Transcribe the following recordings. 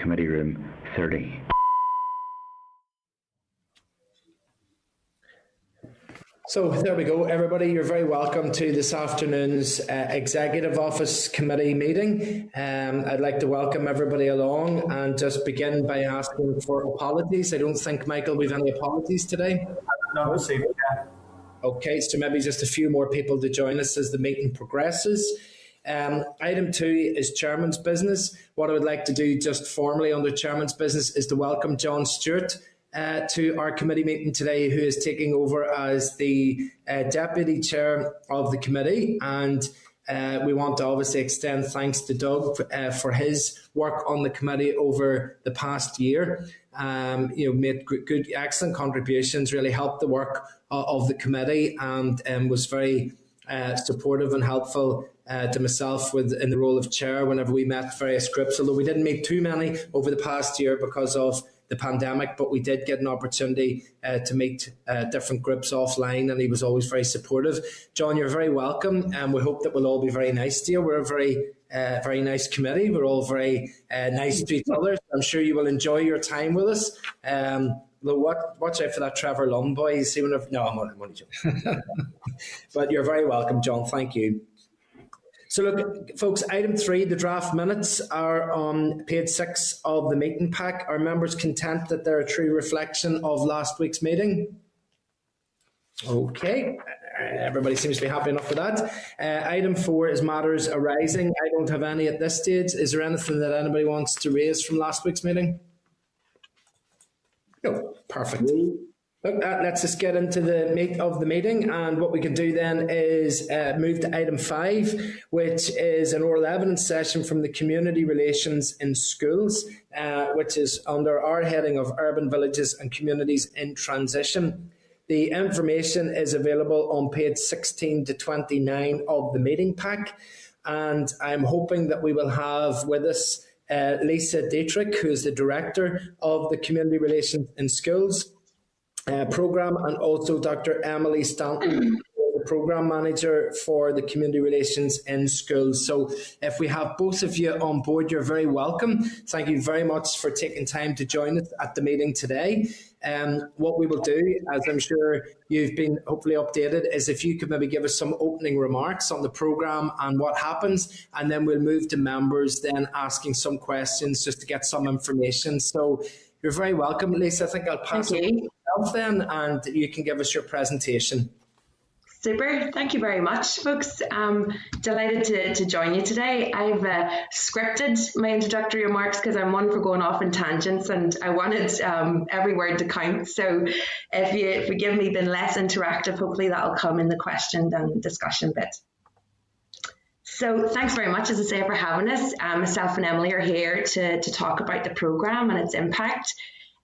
Committee Room 30. So there we go, everybody. You're very welcome to this afternoon's Executive Office Committee meeting. I'd like to welcome everybody along and just begin by asking for apologies. I don't think, Michael, we've any apologies today. Not received yet. Okay, so maybe just a few more people to join us as the meeting progresses. Item 2 is Chairman's business. What I would like to do just formally under Chairman's business is to welcome Jon Stewart to our committee meeting today, who is taking over as the Deputy Chair of the committee. And we want to obviously extend thanks to Doug for his work on the committee over the past year. Made good, excellent contributions, really helped the work of the committee, and was very supportive and helpful to myself in the role of chair whenever we met various groups, although we didn't meet too many over the past year because of the pandemic, but we did get an opportunity to meet different groups offline, and he was always very supportive. Jon, you're very welcome, and we hope that we'll all be very nice to you. We're a very nice committee. We're all very nice to each other. I'm sure you will enjoy your time with us. Watch out for that Trevor Lund boy. You see whenever. No, I'm only joking. But you're very welcome, Jon. Thank you. So look, folks, item 3, the draft minutes are on page 6 of the meeting pack. Are members content that they're a true reflection of last week's meeting? Okay, everybody seems to be happy enough with that. Item 4 is matters arising. I don't have any at this stage. Is there anything that anybody wants to raise from last week's meeting? No, perfect. Look, let's just get into the meat of the meeting, and what we can do then is move to item 5, which is an oral evidence session from the Community Relations in Schools, which is under our heading of Urban Villages and Communities in Transition. The information is available on page 16 to 29 of the meeting pack, and I'm hoping that we will have with us Lisa Dietrich, who is the Director of the Community Relations in Schools program, and also Dr. Emily Stanton, the program manager for the Community Relations in Schools. So if we have both of you on board, you're very welcome. Thank you very much for taking time to join us at the meeting today. What we will do, as I'm sure you've been hopefully updated, is if you could maybe give us some opening remarks on the programme and what happens, and then we'll move to members then asking some questions just to get some information. So you're very welcome, Lisa. I think I'll pass it to yourself then, and you can give us your presentation. Super. Thank you very much, folks. Delighted to join you today. I've scripted my introductory remarks because I'm one for going off in tangents, and I wanted every word to count. So if you forgive me being less interactive, hopefully that'll come in the question and discussion bit. So thanks very much, as I say, for having us. Myself and Emily are here to talk about the programme and its impact,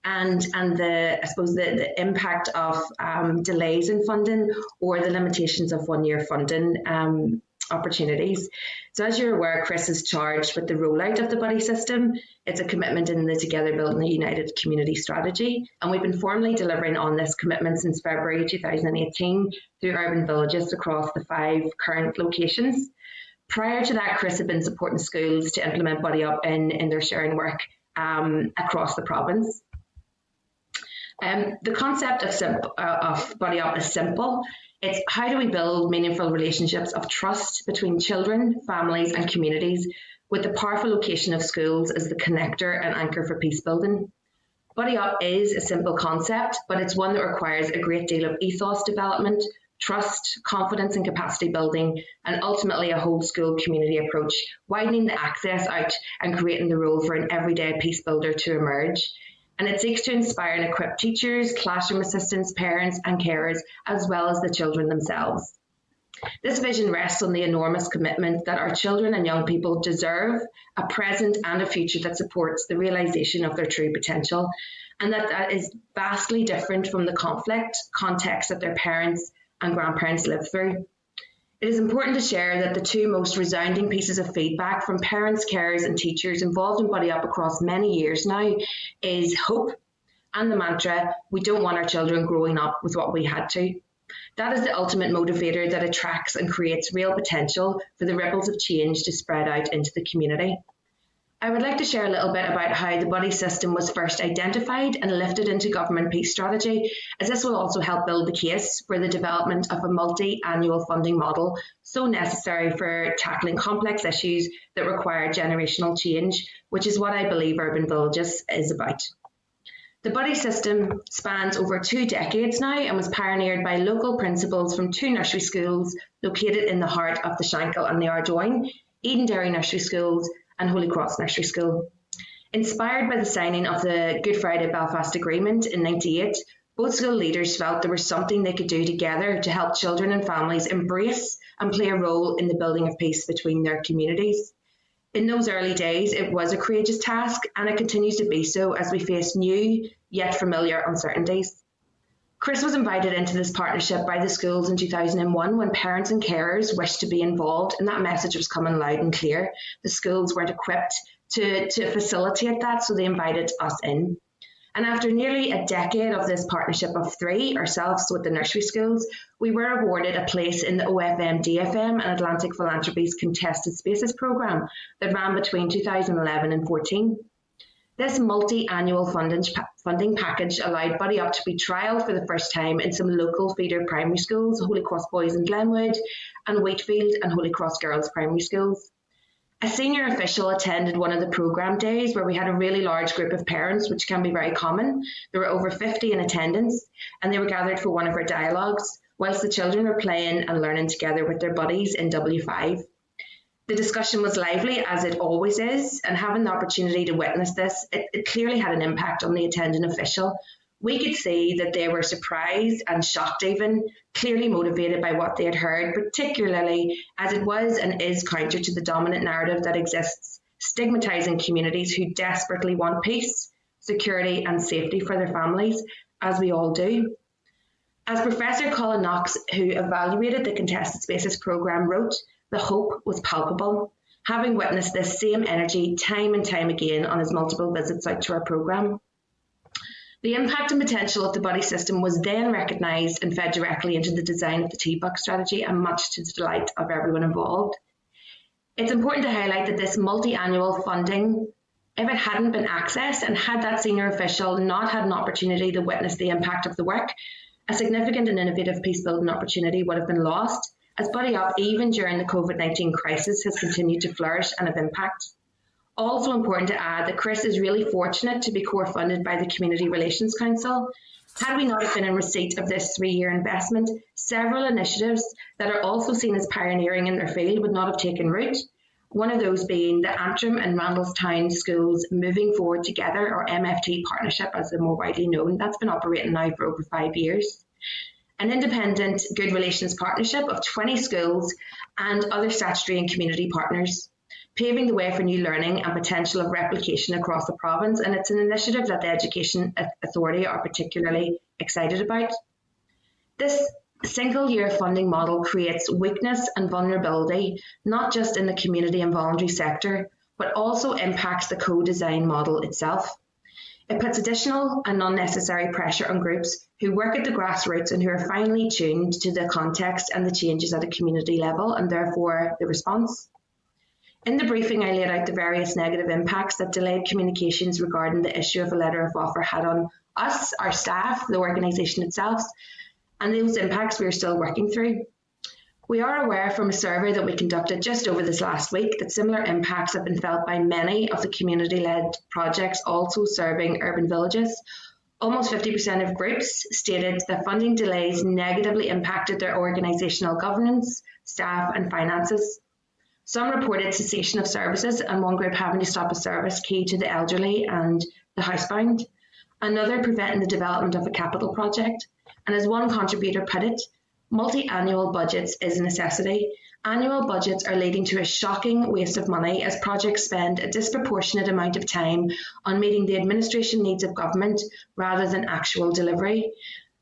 and the impact of delays in funding or the limitations of one-year funding opportunities. So as you're aware, Chris is charged with the rollout of the buddy system. It's a commitment in the Together Building a United Community strategy, and we've been formally delivering on this commitment since February 2018 through urban villages across the 5 current locations. Prior to that, Chris had been supporting schools to implement Buddy Up in their sharing work across the province. The concept of Buddy Up is simple. It's how do we build meaningful relationships of trust between children, families and communities, with the powerful location of schools as the connector and anchor for peace building. Buddy Up is a simple concept, but it's one that requires a great deal of ethos development, trust, confidence and capacity building, and ultimately a whole school community approach, widening the access out and creating the role for an everyday peace builder to emerge. And it seeks to inspire and equip teachers, classroom assistants, parents and carers, as well as the children themselves. This vision rests on the enormous commitment that our children and young people deserve a present and a future that supports the realisation of their true potential, and that is vastly different from the conflict context that their parents and grandparents lived through. It is important to share that the 2 most resounding pieces of feedback from parents, carers and teachers involved in Buddy Up across many years now is hope and the mantra, we don't want our children growing up with what we had to. That is the ultimate motivator that attracts and creates real potential for the ripples of change to spread out into the community. I would like to share a little bit about how the buddy system was first identified and lifted into government peace strategy, as this will also help build the case for the development of a multi-annual funding model so necessary for tackling complex issues that require generational change, which is what I believe Urban Villages is about. The buddy system spans over 2 decades now and was pioneered by local principals from 2 nursery schools located in the heart of the Shankill and the Ardoyne, Edenderry Nursery Schools and Holy Cross Nursery School. Inspired by the signing of the Good Friday Belfast Agreement in 1998, both school leaders felt there was something they could do together to help children and families embrace and play a role in the building of peace between their communities. In those early days, it was a courageous task, and it continues to be so as we face new yet familiar uncertainties. Chris was invited into this partnership by the schools in 2001 when parents and carers wished to be involved, and that message was coming loud and clear. The schools weren't equipped to facilitate that, so they invited us in. And after nearly a decade of this partnership of 3, ourselves with the nursery schools, we were awarded a place in the OFM, DFM and Atlantic Philanthropy's Contested Spaces programme that ran between 2011 and 14. This multi-annual funding package allowed Buddy Up to be trialled for the first time in some local feeder primary schools, Holy Cross Boys in Glenwood and Wheatfield and Holy Cross Girls Primary Schools. A senior official attended one of the programme days where we had a really large group of parents, which can be very common. There were over 50 in attendance, and they were gathered for one of our dialogues, whilst the children were playing and learning together with their buddies in W5. The discussion was lively, as it always is, and having the opportunity to witness this, it clearly had an impact on the attending official. We could see that they were surprised and shocked even, clearly motivated by what they had heard, particularly as it was and is counter to the dominant narrative that exists, stigmatising communities who desperately want peace, security and safety for their families, as we all do. As Professor Colin Knox, who evaluated the Contested Spaces programme, wrote, the hope was palpable, having witnessed this same energy time and time again on his multiple visits out to our programme. The impact and potential of the buddy system was then recognised and fed directly into the design of the T-Buck strategy, and much to the delight of everyone involved. It's important to highlight that this multi-annual funding, if it hadn't been accessed and had that senior official not had an opportunity to witness the impact of the work, a significant and innovative peace-building opportunity would have been lost, as Buddy Up, even during the COVID-19 crisis, has continued to flourish and have impact. Also important to add that Chris is really fortunate to be core-funded by the Community Relations Council. Had we not have been in receipt of this 3-year investment, several initiatives that are also seen as pioneering in their field would not have taken root. One of those being the Antrim and Randallstown Schools Moving Forward Together, or MFT partnership as they're more widely known. That's been operating now for over 5 years. An independent good relations partnership of 20 schools and other statutory and community partners, paving the way for new learning and potential of replication across the province, and it's an initiative that the Education Authority are particularly excited about. This single-year funding model creates weakness and vulnerability, not just in the community and voluntary sector, but also impacts the co-design model itself. It puts additional and unnecessary pressure on groups who work at the grassroots and who are finely tuned to the context and the changes at a community level, and therefore the response. In the briefing, I laid out the various negative impacts that delayed communications regarding the issue of a letter of offer had on us, our staff, the organisation itself, and those impacts we are still working through. We are aware from a survey that we conducted just over this last week that similar impacts have been felt by many of the community-led projects also serving urban villages. Almost 50% of groups stated that funding delays negatively impacted their organisational governance, staff and finances. Some reported cessation of services, and one group having to stop a service key to the elderly and the housebound. Another preventing the development of a capital project. And as one contributor put it, multi-annual budgets is a necessity. Annual budgets are leading to a shocking waste of money as projects spend a disproportionate amount of time on meeting the administration needs of government rather than actual delivery.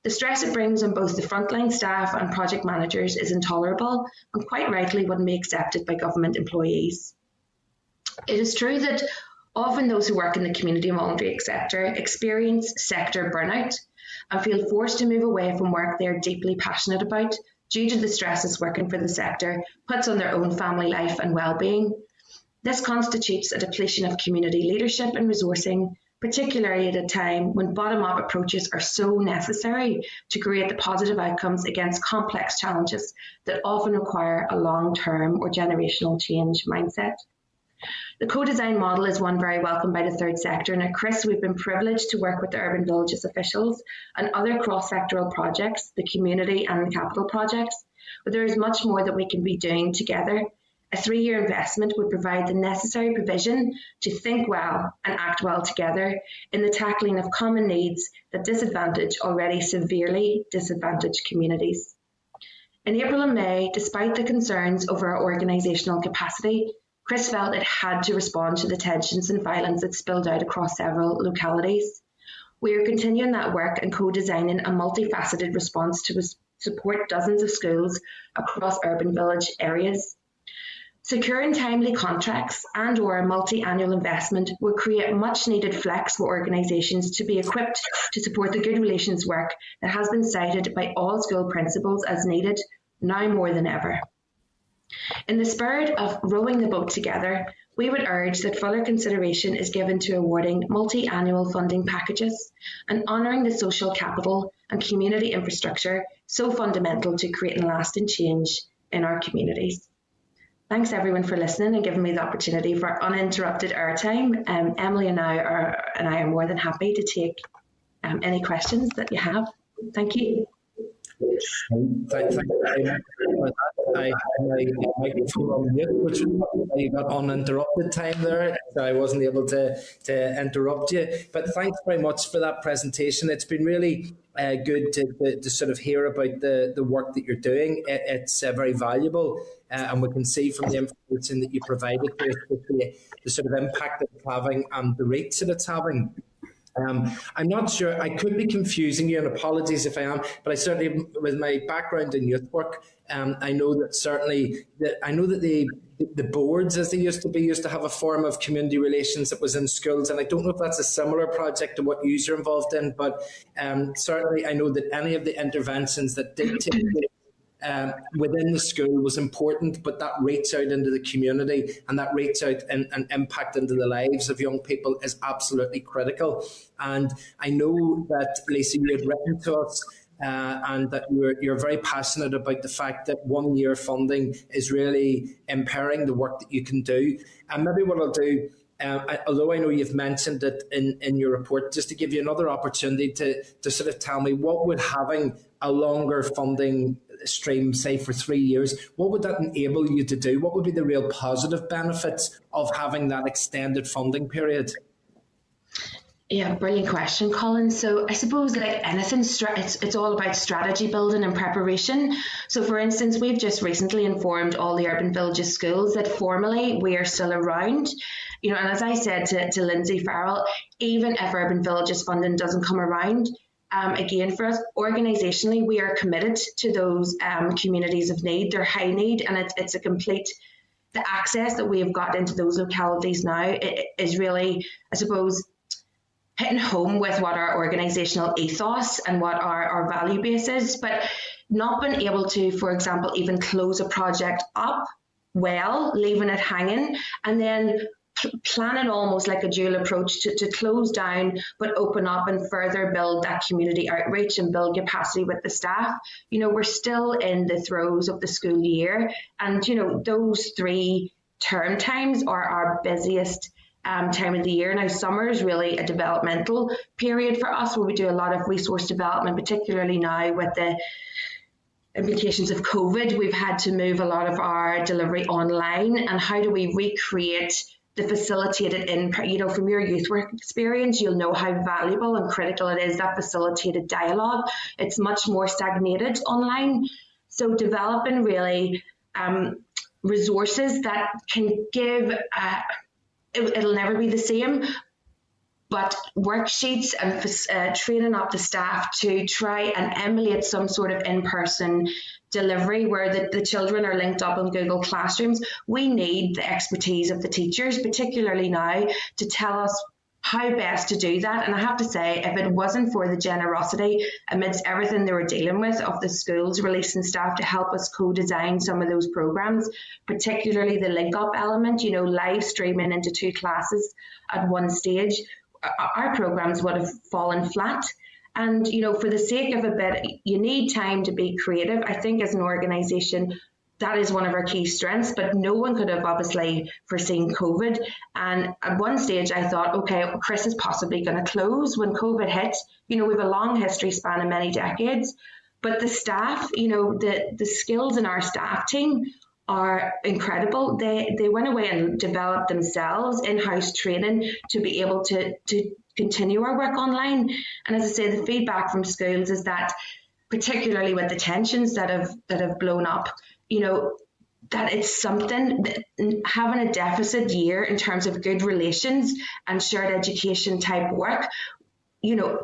The stress it brings on both the frontline staff and project managers is intolerable and quite rightly wouldn't be accepted by government employees. It is true that often those who work in the community and voluntary sector experience sector burnout and feel forced to move away from work they are deeply passionate about due to the stresses working for the sector puts on their own family life and well-being. This constitutes a depletion of community leadership and resourcing, particularly at a time when bottom-up approaches are so necessary to create the positive outcomes against complex challenges that often require a long-term or generational change mindset. The co-design model is one very welcomed by the third sector, and at CRIS we've been privileged to work with the Urban Villages officials and other cross-sectoral projects, the community and the capital projects, but there is much more that we can be doing together. A 3-year investment would provide the necessary provision to think well and act well together in the tackling of common needs that disadvantage already severely disadvantaged communities. In April and May, despite the concerns over our organisational capacity, CRIS felt it had to respond to the tensions and violence that spilled out across several localities. We are continuing that work and co-designing a multifaceted response to support dozens of schools across urban village areas. Securing timely contracts and or a multi-annual investment will create much needed flex for organisations to be equipped to support the good relations work that has been cited by all school principals as needed now more than ever. In the spirit of rowing the boat together, we would urge that fuller consideration is given to awarding multi-annual funding packages and honouring the social capital and community infrastructure so fundamental to creating lasting change in our communities. Thanks everyone for listening and giving me the opportunity for uninterrupted airtime. Emily and I are more than happy to take any questions that you have. Thank you. Thank you very much for that. I had my microphone on mute, which was why you got uninterrupted time there, so I wasn't able to interrupt you. But thanks very much for that presentation. It's been really good to sort of hear about the work that you're doing. It's very valuable, and we can see from the information that you provided to us the sort of impact that it's having and the rates that it's having. I'm not sure, I could be confusing you, and apologies if I am, but I certainly, with my background in youth work, I know that the boards, as they used to have a form of community relations that was in schools, and I don't know if that's a similar project to what you're involved in, but certainly I know that any of the interventions that did take place within the school was important, but that reach out into the community and that reach out and impact into the lives of young people is absolutely critical. And I know that, Lisa, you had written to us and that you're very passionate about the fact that 1 year funding is really impairing the work that you can do. And maybe what I'll do, although I know you've mentioned it in your report, just to give you another opportunity to sort of tell me, what would having a longer funding stream, say for 3 years, what would that enable you to do? What would be the real positive benefits of having that extended funding period? Yeah, brilliant question, Colin. So I suppose like anything, it's all about strategy building and preparation. So for instance, we've just recently informed all the Urban Villages schools that formally we are still around. You know, and as I said to Lindsay Farrell, even if Urban Villages funding doesn't come around, again, for us, organisationally, we are committed to those communities of need. They're high need, and it's a complete, the access that we have got into those localities now is really, I suppose, hitting home with what our organisational ethos and what our value base is, but not being able to, for example, even close a project up well, leaving it hanging, and then planning almost like a dual approach to close down but open up and further build that community outreach and build capacity with the staff. You know, we're still in the throes of the school year, and you know, those 3 term times are our busiest time of the year. Now summer is really a developmental period for us where we do a lot of resource development, particularly now with the implications of COVID. We've had to move a lot of our delivery online, and how do we recreate the facilitated from your youth work experience, you'll know how valuable and critical it is, that facilitated dialogue. It's much more stagnated online. So developing really resources that can give, it'll never be the same, but worksheets and training up the staff to try and emulate some sort of in-person delivery where the children are linked up in Google Classrooms. We need the expertise of the teachers, particularly now, to tell us how best to do that. And I have to say, if it wasn't for the generosity amidst everything they were dealing with of the schools releasing staff to help us co-design some of those programs, particularly the link-up element, live streaming into 2 classes at one stage, our programs would have fallen flat. And, for the sake of a bit, you need time to be creative. I think as an organisation, that is one of our key strengths, but no one could have obviously foreseen COVID. And at one stage I thought, okay, Chris is possibly going to close when COVID hit. We have a long history span of many decades, but the staff, the skills in our staff team are incredible. They went away and developed themselves in-house training to be able to continue our work online. And as I say, the feedback from schools is that, particularly with the tensions that have blown up, that it's something that having a deficit year in terms of good relations and shared education type work,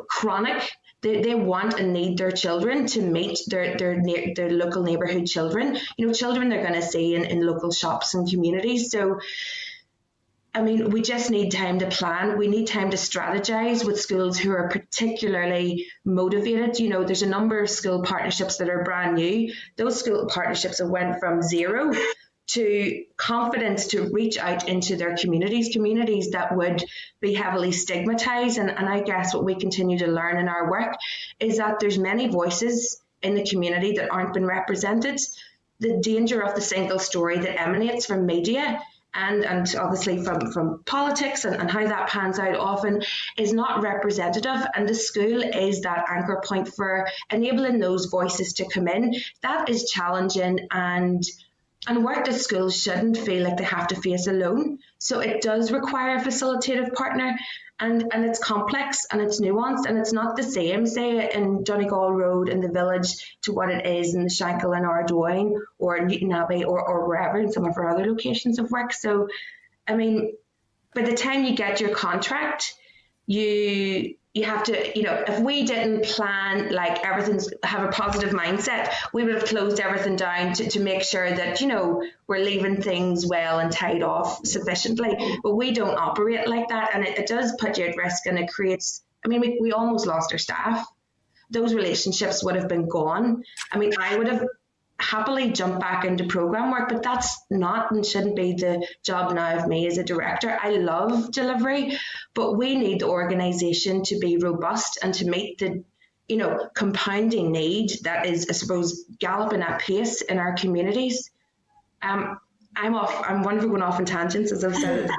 chronic. They want and need their children to meet their local neighbourhood children, children they're going to see in local shops and communities. So, we just need time to plan. We need time to strategize with schools who are particularly motivated. There's a number of school partnerships that are brand new. Those school partnerships have went from zero to confidence to reach out into their communities that would be heavily stigmatized. And I guess what we continue to learn in our work is that there's many voices in the community that aren't been represented. The danger of the single story that emanates from media and obviously from politics and how that pans out often is not representative, and the school is that anchor point for enabling those voices to come in. That is challenging and work that schools shouldn't feel like they have to face alone. So it does require a facilitative partner, and it's complex and it's nuanced, and it's not the same, say, in Donegal Road in the village to what it is in the Shankill and Ardoyne or Newton Abbey or wherever in some of our other locations of work. So, by the time you get your contract, you have to, if we didn't plan, like have a positive mindset, we would have closed everything down to make sure that, we're leaving things well and tied off sufficiently. But we don't operate like that. And it does put you at risk, and it creates, we almost lost our staff. Those relationships would have been gone. I would have happily jump back into program work, but that's not and shouldn't be the job now of me as a director. I love delivery, but we need the organisation to be robust and to meet the compounding need that is, I suppose, galloping at pace in our communities. I'm wonderful going off on tangents, as I've said.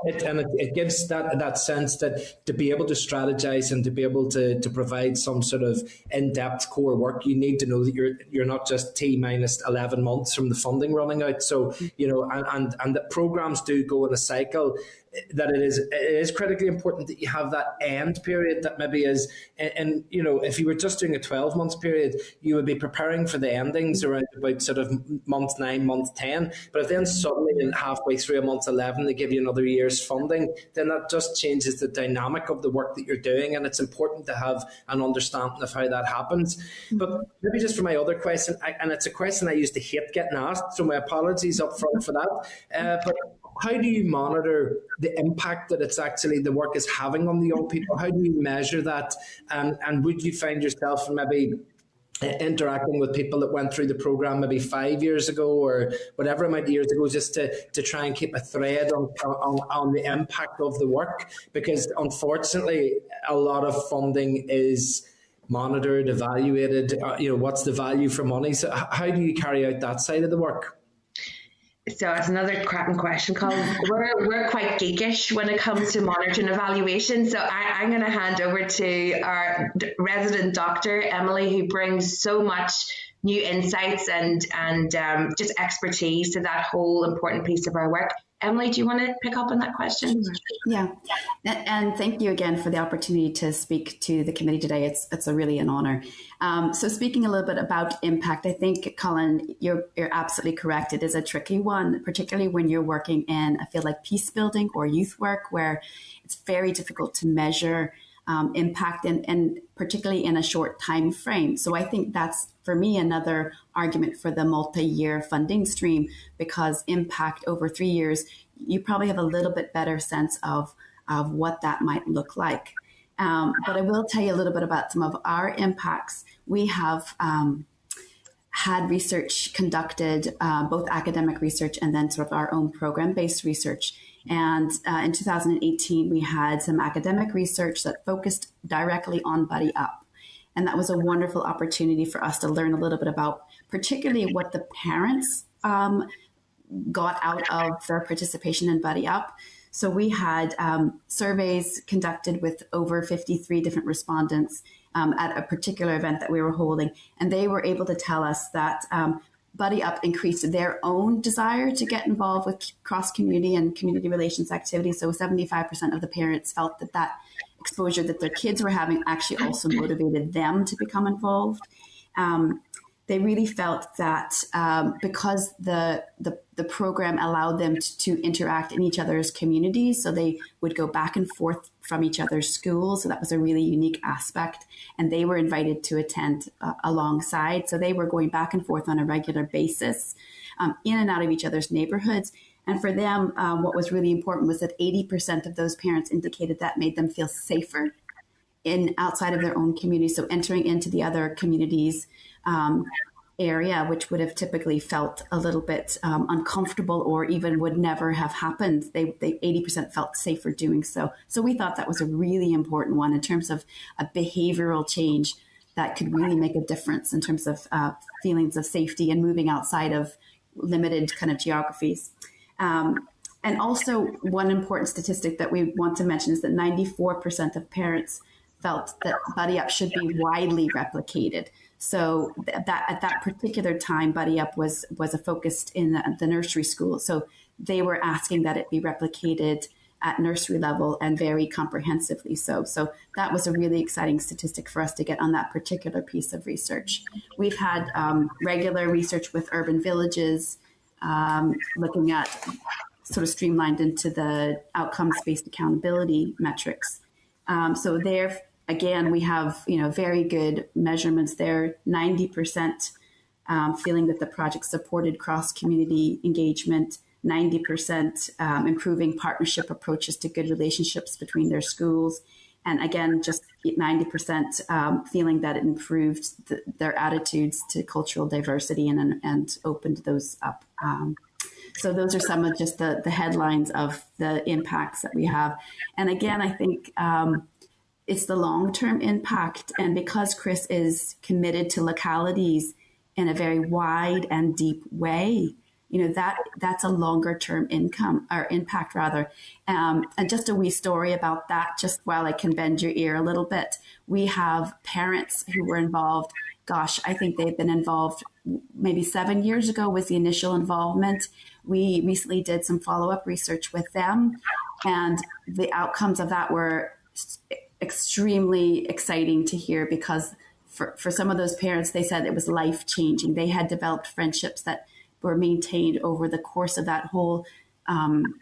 It gives that sense that to be able to strategize and to be able to provide some sort of in-depth core work, you need to know that you're not just T minus 11 months from the funding running out. So, and that programs do go in a cycle, that it is critically important that you have that end period that maybe is, and if you were just doing a 12-month period, you would be preparing for the endings around about sort of month 9, month 10. But if then suddenly halfway through a month 11 they give you another year's funding, then that just changes the dynamic of the work that you're doing, and it's important to have an understanding of how that happens. But maybe just for my other question, and it's a question I used to hate getting asked, so my apologies up front for that, but how do you monitor the impact that it's actually the work is having on the young people? How do you measure that? And would you find yourself maybe interacting with people that went through the program maybe 5 years ago or whatever amount of years ago, just to try and keep a thread on the impact of the work? Because unfortunately, a lot of funding is monitored, evaluated. What's the value for money? So how do you carry out that side of the work? So it's another cracking question, Colin. We're quite geekish when it comes to monitoring evaluation. So I'm going to hand over to our resident doctor, Emily, who brings so much new insights and just expertise to that whole important piece of our work. Emily, do you want to pick up on that question? Yeah, and thank you again for the opportunity to speak to the committee today. It's really an honor. So speaking a little bit about impact, I think, Colin, you're absolutely correct. It is a tricky one, particularly when you're working in, I feel like, peace building or youth work, where it's very difficult to measure impact and particularly in a short time frame. So I think that's, for me, another argument for the multi-year funding stream, because impact over 3 years, you probably have a little bit better sense of of what that might look like. But I will tell you a little bit about some of our impacts. We have had research conducted, both academic research and then sort of our own program-based research. And in 2018, we had some academic research that focused directly on Buddy Up. And that was a wonderful opportunity for us to learn a little bit about particularly what the parents got out of their participation in Buddy Up. So we had surveys conducted with over 53 different respondents at a particular event that we were holding. And they were able to tell us that Buddy Up increased their own desire to get involved with cross-community and community relations activities. So 75% of the parents felt that that exposure that their kids were having actually also motivated them to become involved. They really felt that because the program allowed them to interact in each other's communities, so they would go back and forth from each other's schools. So that was a really unique aspect. And they were invited to attend alongside. So they were going back and forth on a regular basis in and out of each other's neighborhoods. And for them, what was really important was that 80% of those parents indicated that made them feel safer in outside of their own community. So entering into the other communities area, which would have typically felt a little bit uncomfortable or even would never have happened. They 80% felt safer doing so. So we thought that was a really important one in terms of a behavioral change that could really make a difference in terms of feelings of safety and moving outside of limited kind of geographies. And also one important statistic that we want to mention is that 94% of parents felt that Buddy Up should be widely replicated. So that at that particular time, Buddy Up was a focus in the nursery school. So they were asking that it be replicated at nursery level and very comprehensively so. So that was a really exciting statistic for us to get on that particular piece of research. We've had regular research with urban villages, looking at sort of streamlined into the outcomes-based accountability metrics. So there, again, we have very good measurements there. 90% feeling that the project supported cross-community engagement. 90% improving partnership approaches to good relationships between their schools. And again, just 90% feeling that it improved their attitudes to cultural diversity and opened those up. So those are some of just the headlines of the impacts that we have. And again, I think it's the long-term impact. And because Chris is committed to localities in a very wide and deep way, that's a longer-term impact rather. And just a wee story about that, just while I can bend your ear a little bit. We have parents who were involved. Gosh, I think they've been involved maybe 7 years ago was the initial involvement. We recently did some follow-up research with them, and the outcomes of that were extremely exciting to hear because for some of those parents, they said it was life-changing. They had developed friendships that were maintained over the course of that whole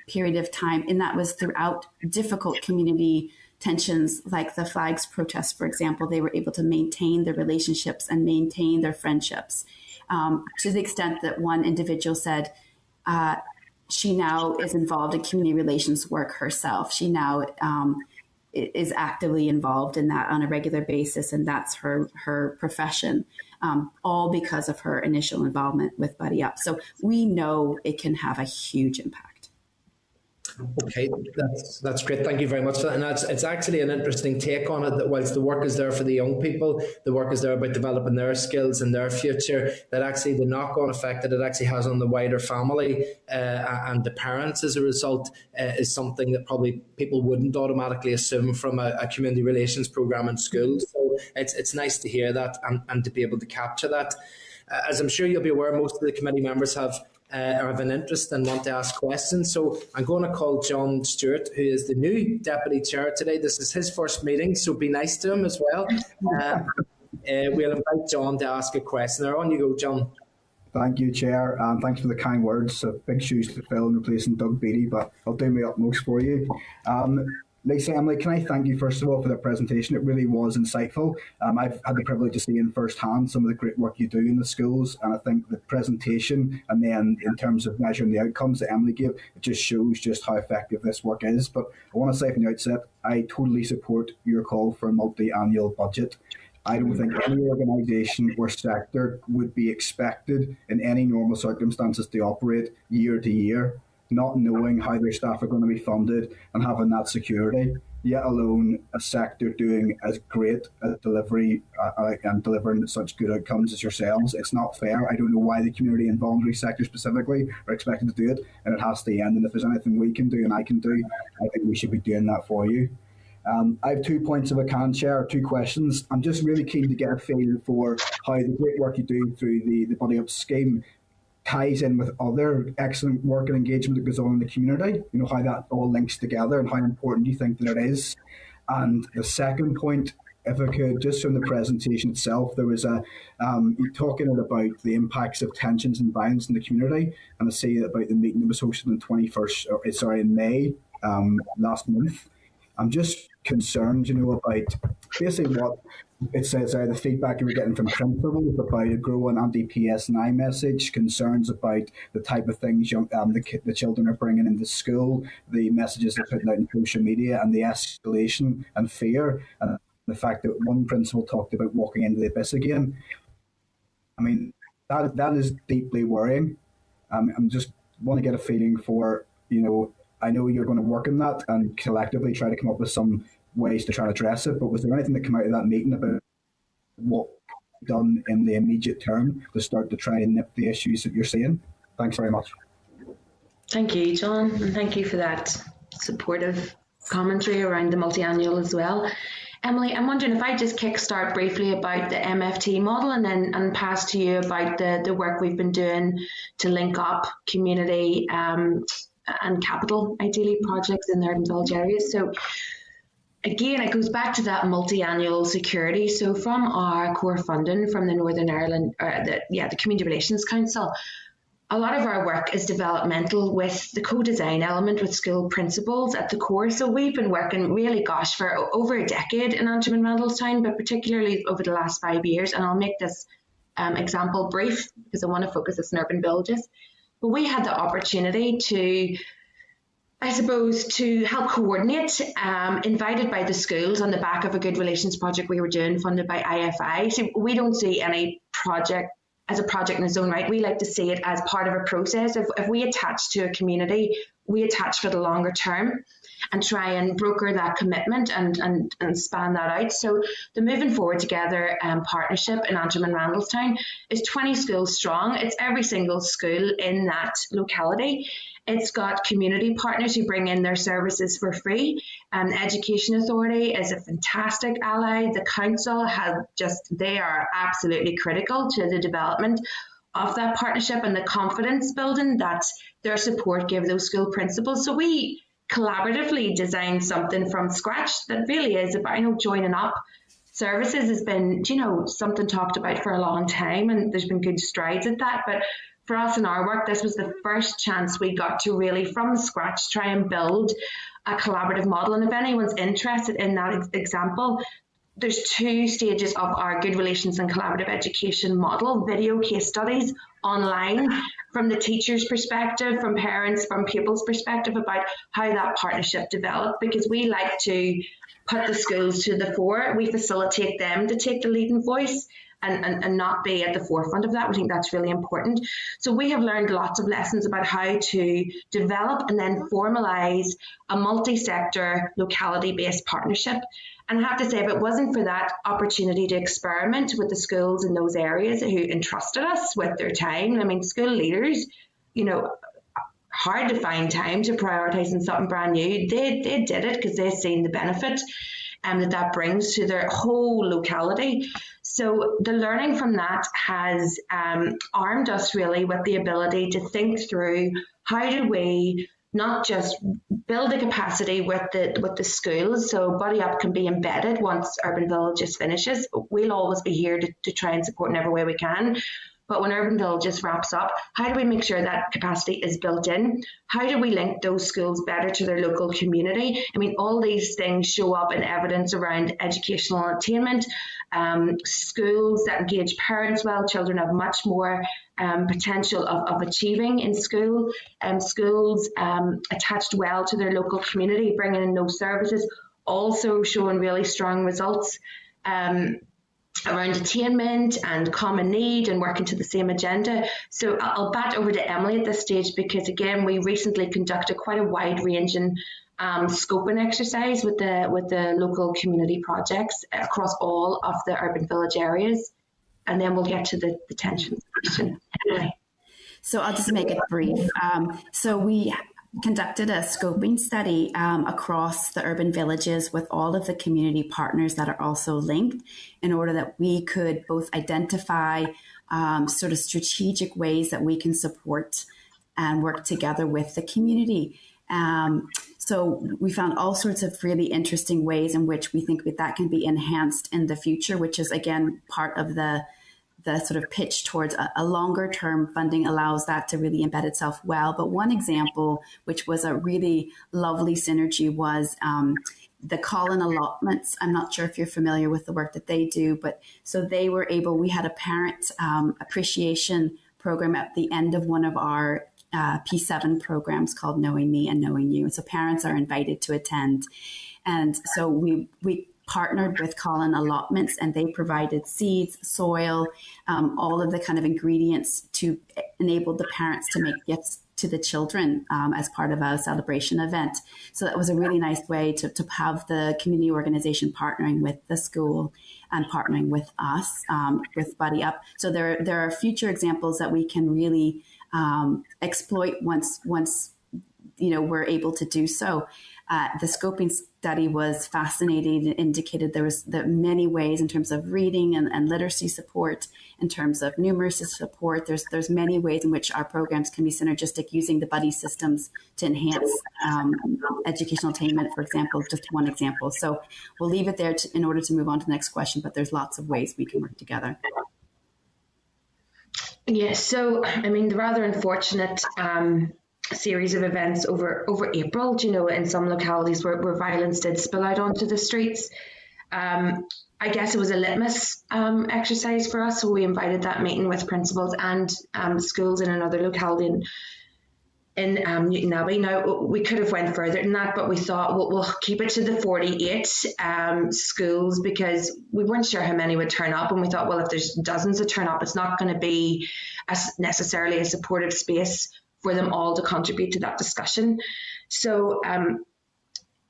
period of time. And that was throughout difficult community tensions like the flags protests, for example. They were able to maintain their relationships and maintain their friendships to the extent that one individual said she now is involved in community relations work herself. She now is actively involved in that on a regular basis, and that's her profession, all because of her initial involvement with Buddy Up. So we know it can have a huge impact. Okay, that's great. Thank you very much for that. And it's actually an interesting take on it, that whilst the work is there for the young people, the work is there about developing their skills and their future, that actually the knock-on effect that it actually has on the wider family and the parents as a result is something that probably people wouldn't automatically assume from a community relations program in schools. So it's nice to hear that and to be able to capture that. As I'm sure you'll be aware, most of the committee members have an interest and want to ask questions. So I'm going to call Jon Stewart, who is the new Deputy Chair today. This is his first meeting, so be nice to him as well. We'll invite Jon to ask a question. There, on you go, Jon. Thank you, Chair, and thanks for the kind words. Big shoes to fill in replacing Doug Beattie, but I'll do my utmost for you. Lisa, Emily, can I thank you first of all for the presentation? It really was insightful. I've had the privilege of seeing firsthand some of the great work you do in the schools, and I think the presentation and then in terms of measuring the outcomes that Emily gave, it just shows just how effective this work is. But I want to say from the outset, I totally support your call for a multi-annual budget. I don't think any organisation or sector would be expected in any normal circumstances to operate year to year, not knowing how their staff are going to be funded and having that security, yet alone a sector doing as great a delivery and delivering such good outcomes as yourselves. It's not fair. I don't know why the community and voluntary sector specifically are expected to do it, and it has to end. And if there's anything we can do and I can do, I think we should be doing that for you. I have 2 points if I can share, 2 questions. I'm just really keen to get a feel for how the great work you do through the Buddy Up scheme ties in with other excellent work and engagement that goes on in the community, you know, how that all links together and how important you think that it is. And the second point, if I could, just from the presentation itself, there was you talking about the impacts of tensions and violence in the community, and I see about the meeting that was hosted in May last month. I'm just concerned, you know, about basically what it says there, the feedback you were getting from principals about a growing anti-PSNI message, concerns about the type of things the children are bringing into school, the messages they're putting out in social media, and the escalation and fear, and the fact that one principal talked about walking into the abyss again. I mean, that is deeply worrying. I'm just want to get a feeling for, you know, I know you're going to work on that and collectively try to come up with some ways to try to address it, but was there anything that came out of that meeting about what done in the immediate term to start to try and nip the issues that you're seeing? Thanks very much. Thank you, John, and thank you for that supportive commentary around the multi-annual as well. Emily, I'm wondering if I just kickstart briefly about the MFT model and pass to you about the work we've been doing to link up community and capital, ideally, projects in the urban village areas. So again, it goes back to that multi-annual security. So from our core funding from the Northern Ireland, the Community Relations Council, a lot of our work is developmental with the co-design element with school principals at the core. So we've been working really, for over a decade in Antrim and Randallstown, but particularly over the last 5 years. And I'll make this example brief because I want to focus on urban villages. But we had the opportunity to, I suppose, to help coordinate, invited by the schools on the back of a good relations project we were doing funded by IFI. So we don't see any project as a project in its own right. We like to see it as part of a process. If we attach to a community, we attach for the longer term and try and broker that commitment and span that out. So the Moving Forward Together partnership in Antrim and Randallstown is 20 schools strong. It's every single school in that locality. It's got community partners who bring in their services for free. The Education Authority is a fantastic ally. The council they are absolutely critical to the development of that partnership and the confidence building that their support give those school principals. So we collaboratively designed something from scratch that really is about, joining up. Services has been, something talked about for a long time, and there's been good strides at that. But for us in our work, this was the first chance we got to really, from scratch, try and build a collaborative model. And if anyone's interested in that example, there's 2 stages of our good relations and collaborative education model, video case studies online from the teacher's perspective, from parents, from pupils' perspective about how that partnership developed, because we like to put the schools to the fore. We facilitate them to take the leading voice and not be at the forefront of that. We think that's really important. So we have learned lots of lessons about how to develop and then formalise a multi-sector locality-based partnership. And I have to say, if it wasn't for that opportunity to experiment with the schools in those areas who entrusted us with their time, I mean, school leaders, hard to find time to prioritise in something brand new. They did it because they've seen the benefit that brings to their whole locality. So the learning from that has armed us really with the ability to think through how do we not just build a capacity with the schools, so Buddy Up can be embedded once Urban Villages finishes. We'll always be here to try and support in every way we can. But when Urban Villages wraps up, how do we make sure that capacity is built in? How do we link those schools better to their local community? I mean, all these things show up in evidence around educational attainment, schools that engage parents well. Children have much more potential of achieving in school. Schools attached well to their local community, bringing in those services, also showing really strong results around attainment and common need and working to the same agenda. So I'll bat over to Emily at this stage, because again, we recently conducted quite a wide-ranging scoping exercise with the local community projects across all of the urban village areas. And then we'll get to the tensions question. Anyway. So I'll just make it brief. So we conducted a scoping study across the urban villages with all of the community partners that are also linked, in order that we could both identify sort of strategic ways that we can support and work together with the community. So we found all sorts of really interesting ways in which we think that can be enhanced in the future, which is, again, part of the sort of pitch towards a longer term funding allows that to really embed itself well. But one example, which was a really lovely synergy, was the call-in allotments. I'm not sure if you're familiar with the work that they do, but so they were able, we had a parent appreciation program at the end of one of our P7 programs called Knowing Me and Knowing You. And so parents are invited to attend. And so we partnered with call-in allotments, and they provided seeds, soil, all of the kind of ingredients to enable the parents to make gifts to the children as part of a celebration event. So that was a really nice way to have the community organization partnering with the school and partnering with us, with Buddy Up. So there are future examples that we can really exploit once we're able to do so. The scoping study was fascinating. It indicated there was many ways in terms of reading and literacy support, in terms of numeracy support. There's many ways in which our programs can be synergistic, using the buddy systems to enhance educational attainment, for example, just one example. So we'll leave it there in order to move on to the next question, but there's lots of ways we can work together. Yes, so I mean, the rather unfortunate series of events over April, in some localities where violence did spill out onto the streets. I guess it was a litmus exercise for us. So we invited that meeting with principals and schools in another locality in Newton Abbey. Now, we could have went further than that, but we thought we'll keep it to the 48 schools, because we weren't sure how many would turn up. And we thought, well, if there's dozens that turn up, it's not going to be necessarily a supportive space for them all to contribute to that discussion. So,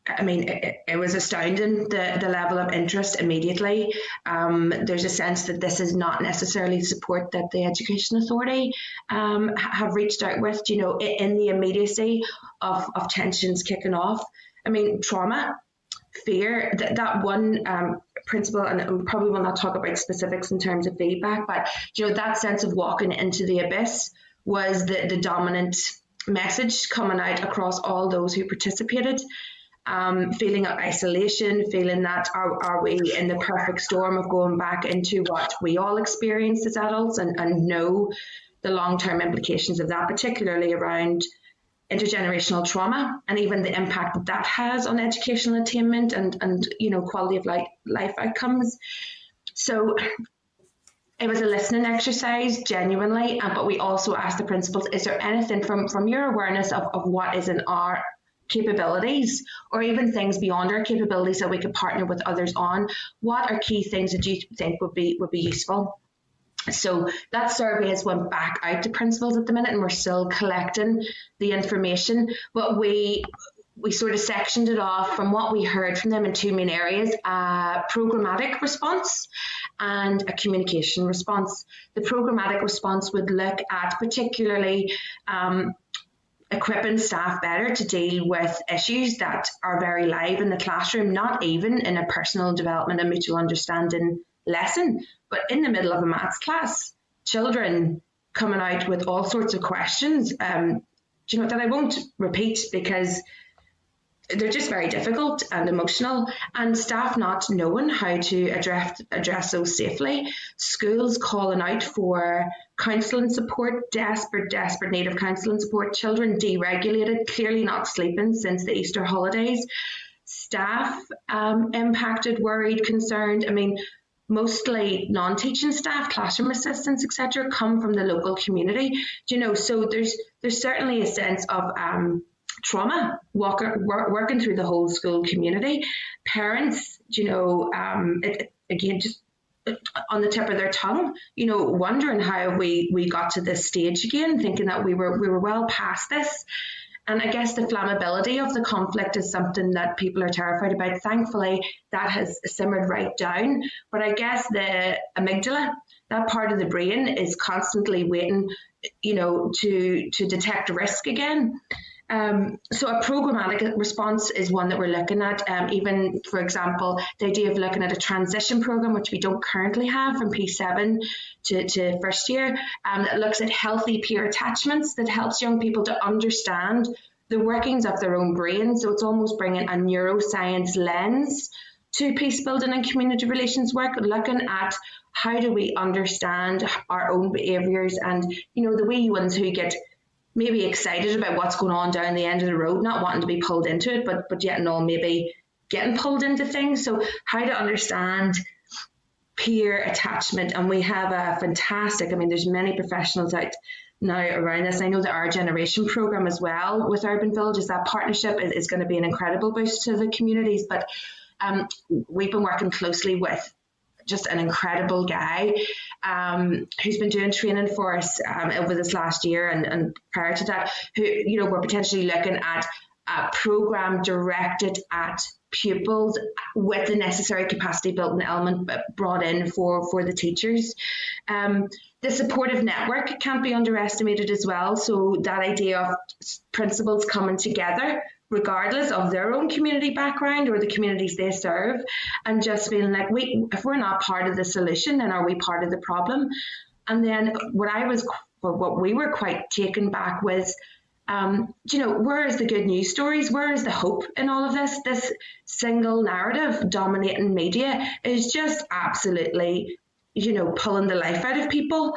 I mean, it was astounding, the level of interest immediately. There's a sense that this is not necessarily support that the Education Authority have reached out with, in the immediacy of tensions kicking off. I mean, trauma, fear, that one principle, and probably will not talk about specifics in terms of feedback, but, that sense of walking into the abyss was the dominant message coming out across all those who participated. Feeling of isolation, feeling that are we in the perfect storm of going back into what we all experienced as adults, and know the long-term implications of that, particularly around intergenerational trauma and even the impact that has on educational attainment and quality of life outcomes. So it was a listening exercise, genuinely, but we also asked the principals, is there anything from your awareness of what is in our capabilities, or even things beyond our capabilities that we could partner with others on? What are key things that you think would be useful? So that survey has went back out to principals at the minute, and we're still collecting the information, but we sort of sectioned it off from what we heard from them in two main areas: a programmatic response and a communication response. The programmatic response would look at particularly equipping staff better to deal with issues that are very live in the classroom, not even in a personal development and mutual understanding lesson, but in the middle of a maths class. Children coming out with all sorts of questions, that I won't repeat, because they're just very difficult and emotional, and staff not knowing how to address those safely. Schools calling out for counselling support, desperate need of counselling support. Children deregulated, clearly not sleeping since the Easter holidays. Staff impacted, worried, concerned. I mean, mostly non-teaching staff, classroom assistants, etc., come from the local community. So there's certainly a sense of trauma working through the whole school community. Parents, again, just on the tip of their tongue, wondering how we got to this stage again, thinking that we were well past this. And I guess the flammability of the conflict is something that people are terrified about. Thankfully, that has simmered right down. But I guess the amygdala, that part of the brain, is constantly waiting, to detect risk again. So a programmatic response is one that we're looking at. Even, for example, the idea of looking at a transition program, which we don't currently have from P7 to first year, that looks at healthy peer attachments, that helps young people to understand the workings of their own brain. So it's almost bringing a neuroscience lens to peace building and community relations work, looking at how do we understand our own behaviours, and, the wee ones who get maybe excited about what's going on down the end of the road, not wanting to be pulled into it, but yet and all maybe getting pulled into things. So how to understand peer attachment. And we have a fantastic, there's many professionals out now around this. I know that our generation program as well with Urban Villages, that partnership is going to be an incredible boost to the communities. But we've been working closely with just an incredible guy who's been doing training for us over this last year and prior to that, who, we're potentially looking at a program directed at pupils with the necessary capacity building element brought in for the teachers. The supportive network can't be underestimated as well. So that idea of principals coming together regardless of their own community background or the communities they serve, and just feeling like if we're not part of the solution, then are we part of the problem? And then what we were quite taken back with, where is the good news stories? Where is the hope in all of this? This single narrative dominating media is just absolutely, pulling the life out of people.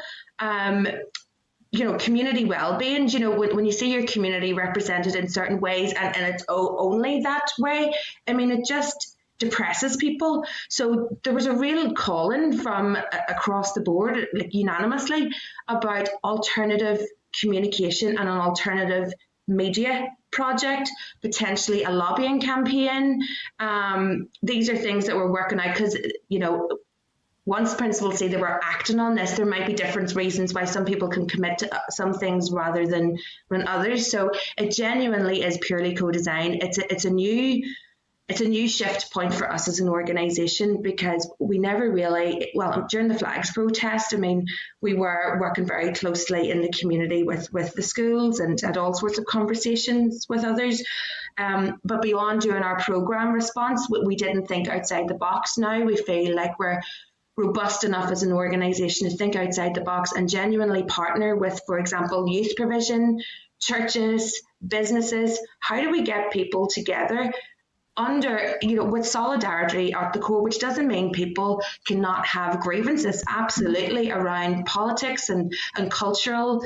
Community well-being, when you see your community represented in certain ways and it's only that way, it just depresses people. So there was a real calling from across the board, like unanimously, about alternative communication and an alternative media project, potentially a lobbying campaign. These are things that we're working out because, once principals say that we're acting on this, there might be different reasons why some people can commit to some things rather than others. So it genuinely is purely co-design. It's a new shift point for us as an organisation, because we never really, during the flags protest, we were working very closely in the community with the schools and had all sorts of conversations with others. But beyond doing our programme response, we didn't think outside the box. Now we feel like we're robust enough as an organisation to think outside the box and genuinely partner with, for example, youth provision, churches, businesses. How do we get people together under, with solidarity at the core, which doesn't mean people cannot have grievances, absolutely, around politics and cultural,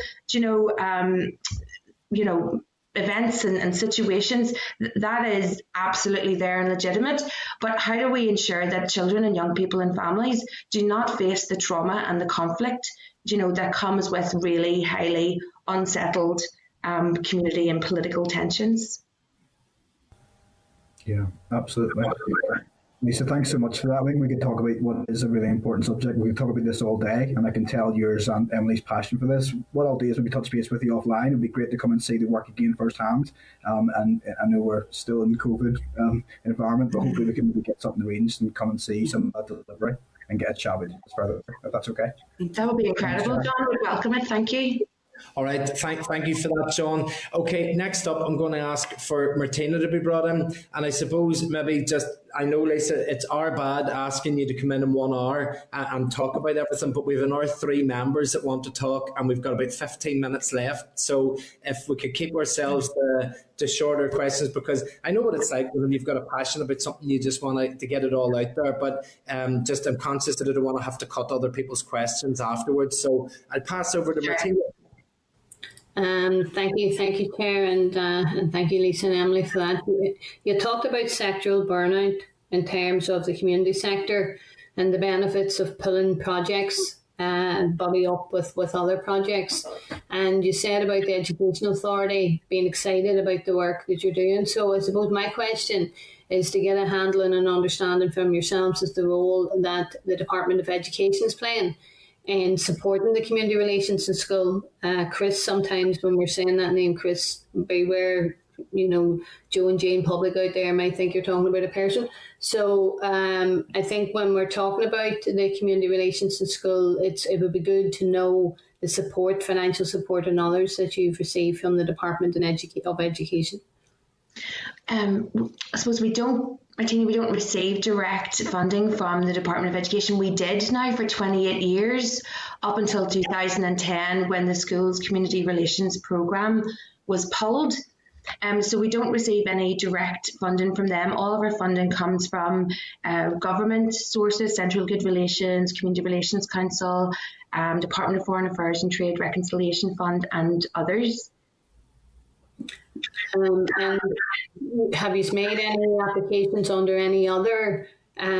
events and situations. That is absolutely there and legitimate. But how do we ensure that children and young people and families do not face the trauma and the conflict, that comes with really highly unsettled community and political tensions? Yeah, absolutely. Lisa, thanks so much for that. I think we could talk about what is a really important subject. We could talk about this all day, and I can tell yours and Emily's passion for this. What I'll do is maybe touch base with you offline. It'd be great to come and see the work again firsthand. And I know we're still in the COVID environment, but hopefully we can maybe get something arranged and come and see some of that delivery and get a chat with you further, if that's okay. That would be incredible, John. We'd welcome it. Thank you. All right, thank you for that, John. Okay, next up, I'm going to ask for Martina to be brought in. And I suppose maybe just, I know, Lisa, it's our bad asking you to come in 1 hour and talk about everything, but we've another 3 members that want to talk, and we've got about 15 minutes left. So if we could keep ourselves to shorter questions, because I know what it's like when you've got a passion about something, you just want to get it all out there. But just I'm conscious that I don't want to have to cut other people's questions afterwards. So I'll pass over to Martina. Thank you, Chair, and thank you, Lisa and Emily, for that. You talked about sectoral burnout in terms of the community sector and the benefits of pulling projects and buddy up with other projects. And you said about the Education Authority being excited about the work that you're doing. So I suppose my question is to get a handle and an understanding from yourselves as the role that the Department of Education is playing in supporting the community relations in school. Chris, sometimes when we're saying that name, Chris, beware, Joe and Jane public out there might think you're talking about a person. So I think when we're talking about the community relations in school, it would be good to know the support, financial support and others that you've received from the Department of Education. I suppose Martina, we don't receive direct funding from the Department of Education. We did now for 28 years, up until 2010, when the school's community relations programme was pulled. So we don't receive any direct funding from them. All of our funding comes from government sources, Central Good Relations, Community Relations Council, Department of Foreign Affairs and Trade Reconciliation Fund and others. And have you made any applications under any other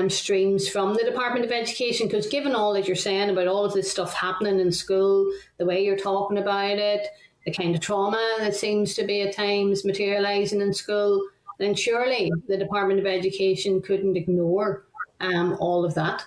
streams from the Department of Education? Because given all that you're saying about all of this stuff happening in school, the way you're talking about it, the kind of trauma that seems to be at times materialising in school, then surely the Department of Education couldn't ignore all of that.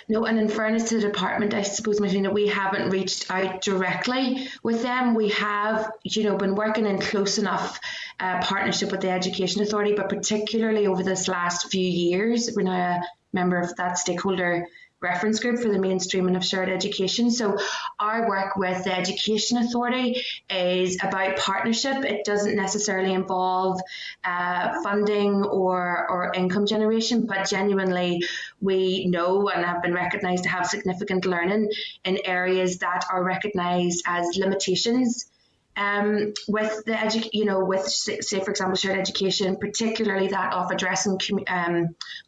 No, and in fairness to the department, I suppose, Martina, we haven't reached out directly with them. We have, been working in close enough partnership with the Education Authority, but particularly over this last few years, we're now a member of that stakeholder reference group for the mainstreaming of shared education. So our work with the Education Authority is about partnership. It doesn't necessarily involve funding or income generation, but genuinely we know and have been recognised to have significant learning in areas that are recognised as limitations. With the with say for example shared education, particularly that of addressing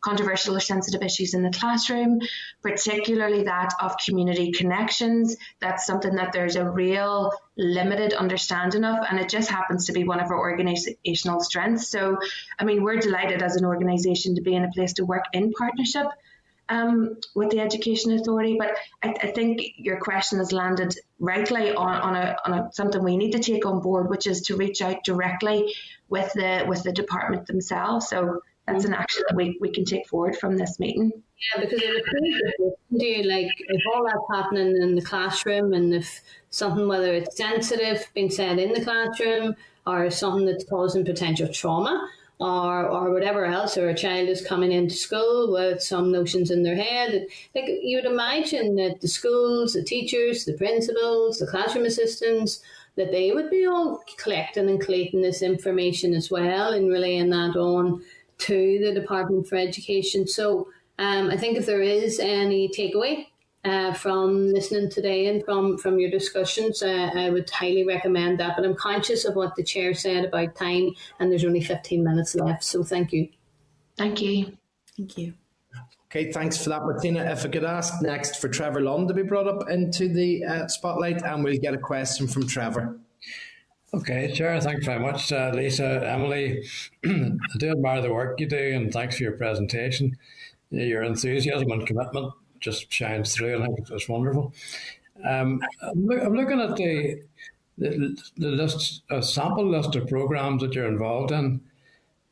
controversial or sensitive issues in the classroom, particularly that of community connections. That's something that there's a real limited understanding of, and it just happens to be one of our organisational strengths. So, we're delighted as an organisation to be in a place to work in partnership with the Education Authority, but I think your question has landed rightly on a something we need to take on board, which is to reach out directly with the department themselves. So that's an action that we can take forward from this meeting. Yeah, because if all that's happening in the classroom, and if something, whether it's sensitive being said in the classroom or something that's causing potential trauma, or whatever else, or a child is coming into school with some notions in their head, like you would imagine that the schools, the teachers, the principals, the classroom assistants, that they would be all collecting and collating this information as well and relaying that on to the Department for Education. So I think if there is any takeaway from listening today and from your discussions, I would highly recommend that. But I'm conscious of what the chair said about time, and there's only 15 minutes left. So thank you. Thank you. Thank you. Okay, thanks for that, Martina. If I could ask next for Trevor Lunn to be brought up into the spotlight, and we'll get a question from Trevor. Okay, Chair, thanks very much, Lisa, Emily. I do admire the work you do, and thanks for your presentation. Your enthusiasm and commitment just shines through, and I think it's wonderful. I'm looking at the list, a sample list of programs that you're involved in,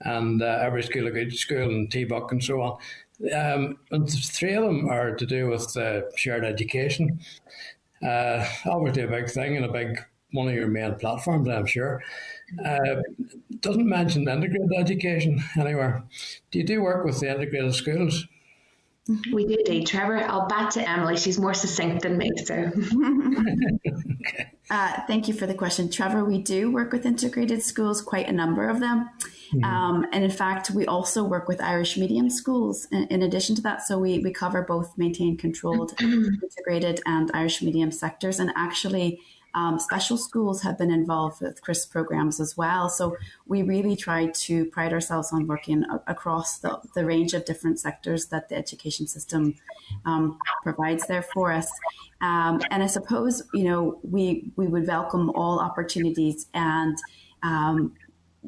and Every School a Good School and T-Buck and so on. And 3 of them are to do with shared education. Obviously a big thing and one of your main platforms, I'm sure. Doesn't mention integrated education anywhere. Do you do work with the integrated schools? We do indeed, Trevor. I'll bat to Emily. She's more succinct than me, so. Okay. Thank you for the question, Trevor. We do work with integrated schools, quite a number of them. And in fact, we also work with Irish medium schools in addition to that. So we cover both maintained, controlled, integrated and Irish medium sectors. And actually, special schools have been involved with CRISP programs as well. So we really try to pride ourselves on working across the range of different sectors that the education system provides there for us. And I suppose, we would welcome all opportunities and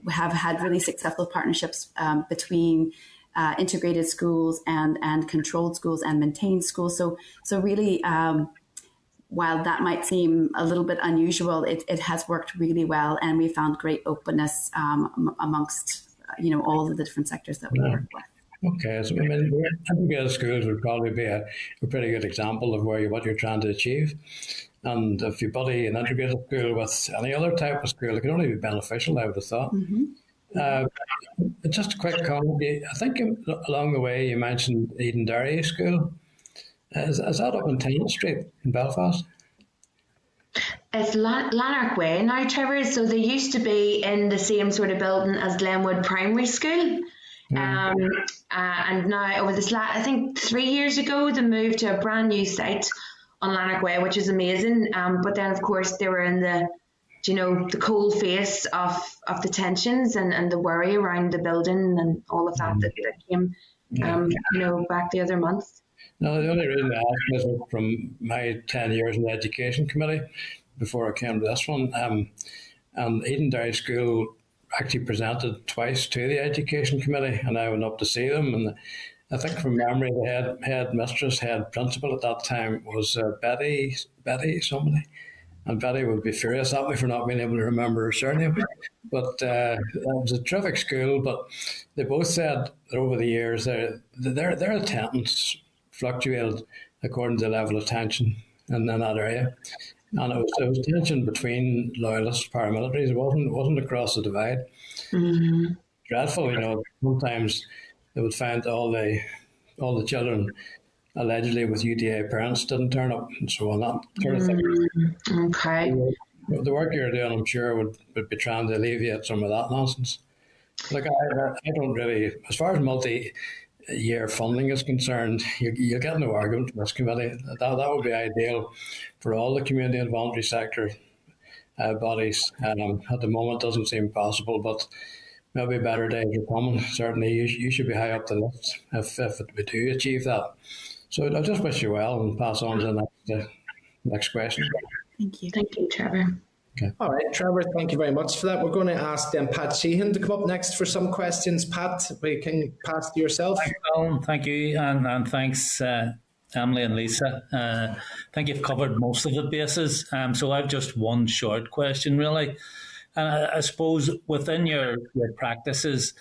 have had really successful partnerships between integrated schools and controlled schools and maintained schools. So really, while that might seem a little bit unusual, it has worked really well, and we found great openness amongst all of the different sectors that we work with. Okay, so integrated schools would probably be a pretty good example of what you're trying to achieve. And if you buddy an integrated school with any other type of school, it can only be beneficial, I would have thought. Just a quick comment. I think along the way you mentioned Eden Dairy School. Is that up on Tyne Street in Belfast? It's Lanark Way now, Trevor. So they used to be in the same sort of building as Glenwood Primary School. And now over this I think 3 years ago, they moved to a brand new site on Lanark Way, which is amazing. But then, of course, they were in the cold face of the tensions and the worry around the building and all of that that came, back the other month. No, the only reason I asked is from my 10 years in the Education Committee before I came to this one. And Eden Dairy School actually presented twice to the Education Committee, and I went up to see them. And I think from memory, the head principal at that time was Betty somebody. And Betty would be furious at me for not being able to remember her surname. But it was a terrific school. But they both said that over the years, their attendance fluctuated according to the level of tension in that area. And it was tension between loyalists, paramilitaries. It wasn't across the divide. Dreadful, sometimes they would find all the children allegedly with UDA parents didn't turn up and so on, that sort of thing. Okay. The work you're doing, I'm sure, would be trying to alleviate some of that nonsense. Like I don't really, as far as multi-year funding is concerned, you get no argument from this committee. That would be ideal for all the community and voluntary sector bodies. At the moment, it doesn't seem possible, but maybe better days are coming. Certainly, you should be high up the list if we do achieve that. So I'll just wish you well and pass on to the next question. Thank you. Thank you, Trevor. Okay. All right, Trevor, thank you very much for that. We're going to ask Pat Sheehan to come up next for some questions. Pat, we can pass to yourself. Thanks, Colin. Thank you, and thanks, Emily and Lisa. I think you've covered most of the bases. So I've just one short question, really. I suppose within your practices,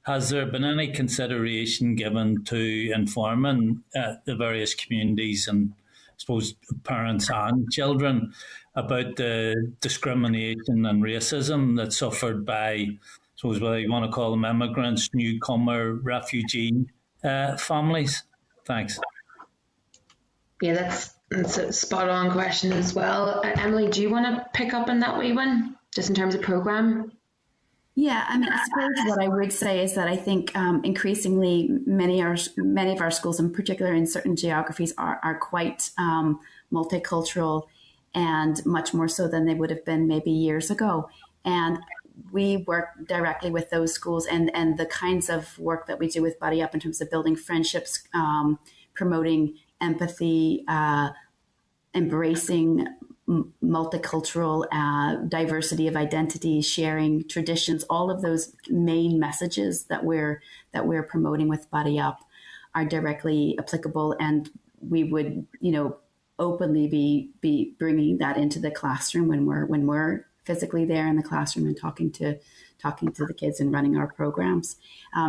has there been any consideration given to informing the various communities and I suppose parents and children about the discrimination and racism that's suffered by, I suppose, whether you want to call them immigrants, newcomer, refugee families? Thanks. Yeah, that's a spot on question as well. Emily, do you want to pick up on that wee one, just in terms of programme? Yeah, I suppose what I would say is that I think increasingly many of our schools, in particular in certain geographies, are quite multicultural, and much more so than they would have been maybe years ago. And we work directly with those schools, and the kinds of work that we do with Buddy Up in terms of building friendships, promoting empathy, embracing multicultural diversity of identity, sharing traditions, all of those main messages that we're promoting with Buddy Up are directly applicable, and we would openly be bringing that into the classroom when we're physically there in the classroom and talking to the kids and running our programs.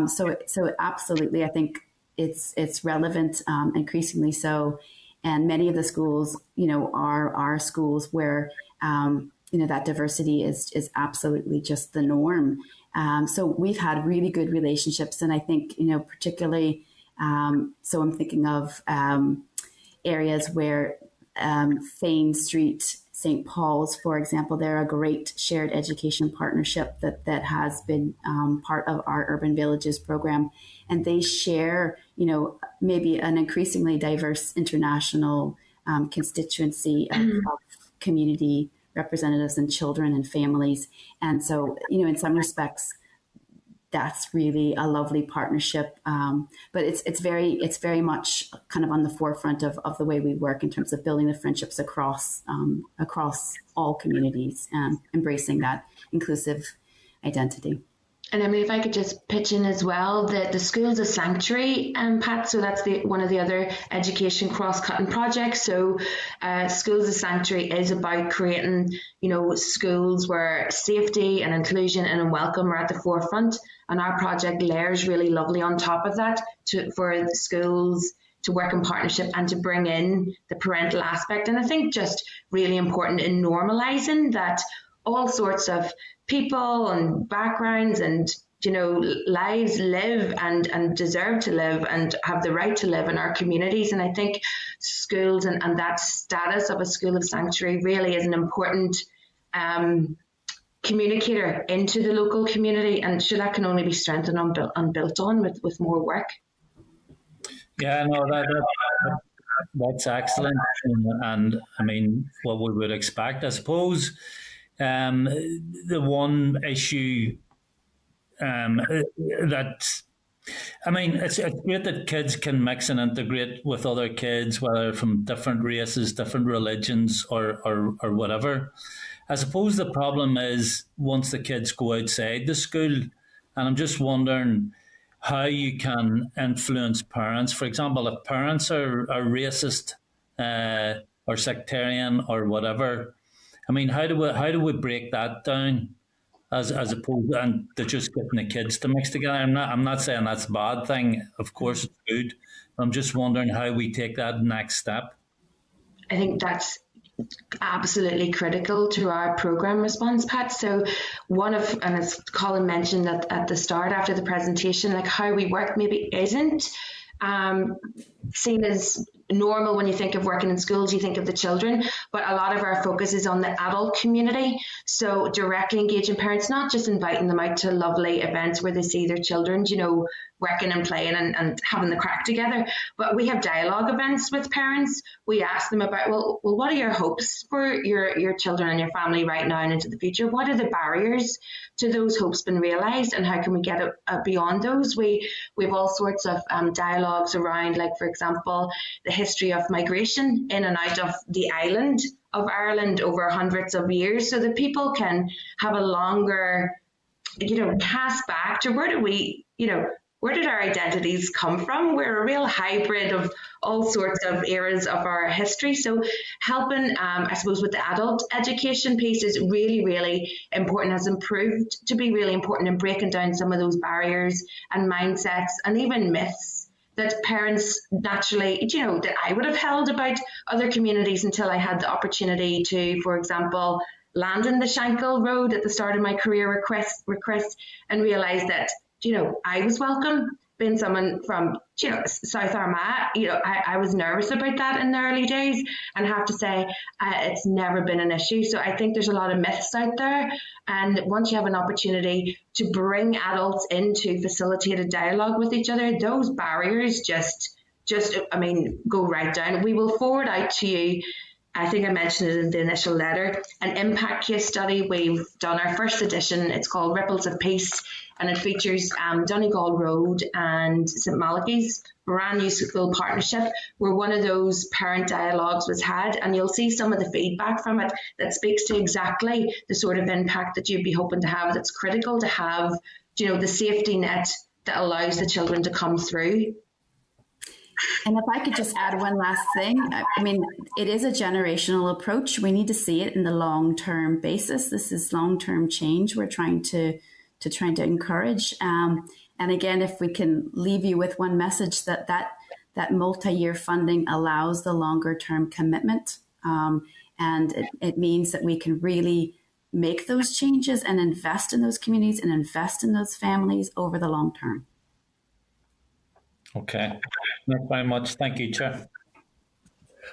So absolutely, I think it's relevant, increasingly so. And many of the schools, are schools where, that diversity is absolutely just the norm. So we've had really good relationships. And I think, particularly, so I'm thinking of areas where Fane Street St. Paul's, for example, they're a great shared education partnership that has been part of our Urban Villages program. And they share, maybe an increasingly diverse international constituency of community representatives and children and families. And so, in some respects, that's really a lovely partnership. But it's very much kind of on the forefront of the way we work in terms of building the friendships across all communities and embracing that inclusive identity. And Emily, if I could just pitch in as well, the Schools of Sanctuary, Pat, so that's one of the other education cross-cutting projects. So Schools of Sanctuary is about creating, schools where safety and inclusion and welcome are at the forefront. And our project layers really lovely on top of that for the schools to work in partnership and to bring in the parental aspect. And I think just really important in normalising that all sorts of people and backgrounds and lives live and deserve to live and have the right to live in our communities. And I think schools and that status of a school of sanctuary really is an important communicator into the local community, and sure, that can only be strengthened and built on with more work. Yeah, no, that's excellent, and I mean what we would expect, I suppose. The one issue it's great that kids can mix and integrate with other kids, whether from different races, different religions, or whatever. I suppose the problem is once the kids go outside the school, and I'm just wondering how you can influence parents. For example, if parents are racist or sectarian or whatever, I mean, how do we break that down as opposed to just getting the kids to mix together? I'm not saying that's a bad thing. Of course, it's good. I'm just wondering how we take that next step. I think that's absolutely critical to our program response, Pat. So and as Colin mentioned at the start after the presentation, like how we work maybe isn't seen as normal. When you think of working in schools, you think of the children, but a lot of our focus is on the adult community. So directly engaging parents, not just inviting them out to lovely events where they see their children, working and playing and having the crack together. But we have dialogue events with parents. We ask them about, well, what are your hopes for your children and your family right now and into the future? What are the barriers to those hopes been realised, and how can we get beyond those? We have all sorts of dialogues around, like, for example, the history of migration in and out of the island of Ireland over hundreds of years, so that people can have a longer, cast back to where did our identities come from? We're a real hybrid of all sorts of eras of our history. So helping, I suppose, with the adult education piece is really, really important, has improved to be really important in breaking down some of those barriers and mindsets and even myths that parents naturally, that I would have held about other communities until I had the opportunity to, for example, land in the Shankill Road at the start of my career request and realise that I was welcome. Being someone from, South Armagh, I was nervous about that in the early days, and have to say it's never been an issue. So I think there's a lot of myths out there, and once you have an opportunity to bring adults into facilitated dialogue with each other, those barriers just go right down. We will forward out to you, I think I mentioned it in the initial letter, an impact case study. We've done our first edition. It's called Ripples of Peace, and it features Donegal Road and St Malachy's brand new school partnership, where one of those parent dialogues was had, and you'll see some of the feedback from it that speaks to exactly the sort of impact that you'd be hoping to have. That's critical to have, the safety net that allows the children to come through. And if I could just add one last thing, I mean, it is a generational approach. We need to see it in the long-term basis. This is long-term change we're trying to encourage. And again, if we can leave you with one message, that multi-year funding allows the longer-term commitment. And it means that we can really make those changes and invest in those communities and invest in those families over the long term. Okay. Thanks very much. Thank you, Chair.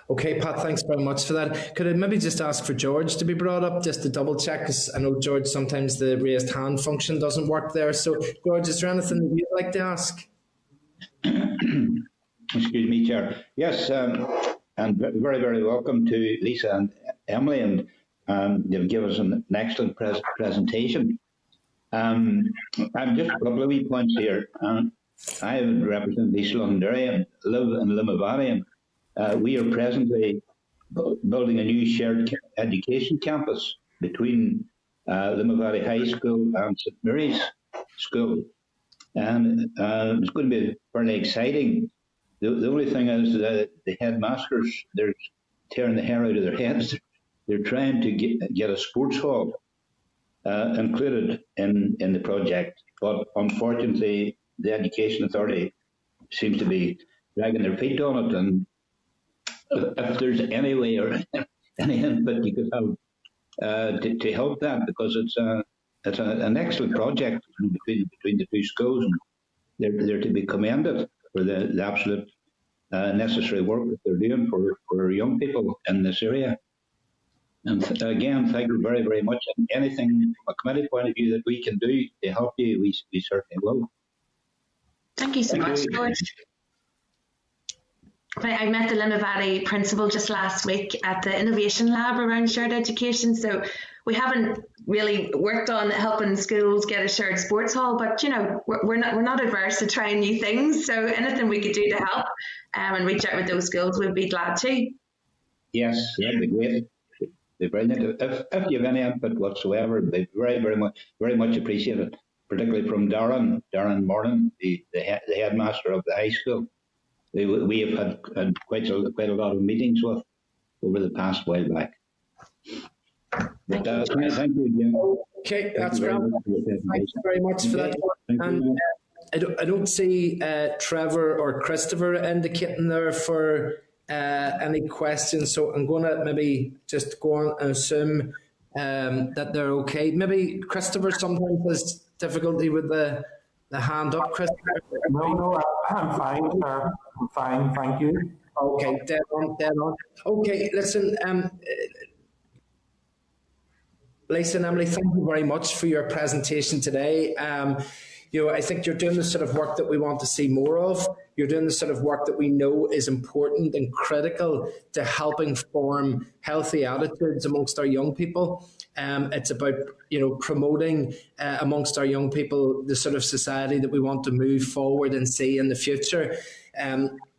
Okay, Pat, thanks very much for that. Could I maybe just ask for George to be brought up just to double check? Because I know, George, sometimes the raised hand function doesn't work there. So, George, is there anything that you'd like to ask? Excuse me, Chair. Yes, and very, very welcome to Lisa and Emily, and they've given us an excellent presentation. I've just a couple of wee points here. I represent East Londonderry and live in Limavady, and we are presently building a new shared education campus between Limavady High School and St Mary's School. And it's going to be fairly exciting. The only thing is that the headmasters, they're tearing the hair out of their heads. They're trying to get a sports hall included in the project. But unfortunately, the Education Authority seems to be dragging their feet on it. And if there's any way or any input you could have to help that, because it's an excellent project between the two schools, and they're to be commended for the absolute necessary work that they're doing for young people in this area. And again, thank you very, very much. And anything from a committee point of view that we can do to help you, we certainly will. Thank you so much, George. I met the Limavady principal just last week at the Innovation Lab around shared education. So we haven't really worked on helping schools get a shared sports hall, but we're not adverse to trying new things. So anything we could do to help and reach out with those schools, we'd be glad to. Yes, that'd be great. Be brilliant. If you have any input whatsoever, it'd be very much appreciated. Particularly from Darren Morgan, the headmaster of the high school. We have had quite a lot of meetings with over the past while back. But, thank you again. Okay, that's great. Thank you very much for that. And I don't see Trevor or Christopher indicating there for any questions, so I'm going to maybe just go on and assume that they're okay. Maybe Christopher sometimes has difficulty with the hand up, Christopher. No, I'm fine, sir. I'm fine, thank you. Okay, dead on. Okay, listen, Lisa and Emily, thank you very much for your presentation today. I think you're doing the sort of work that we want to see more of. You're doing the sort of work that we know is important and critical to helping form healthy attitudes amongst our young people. It's about promoting amongst our young people the sort of society that we want to move forward and see in the future.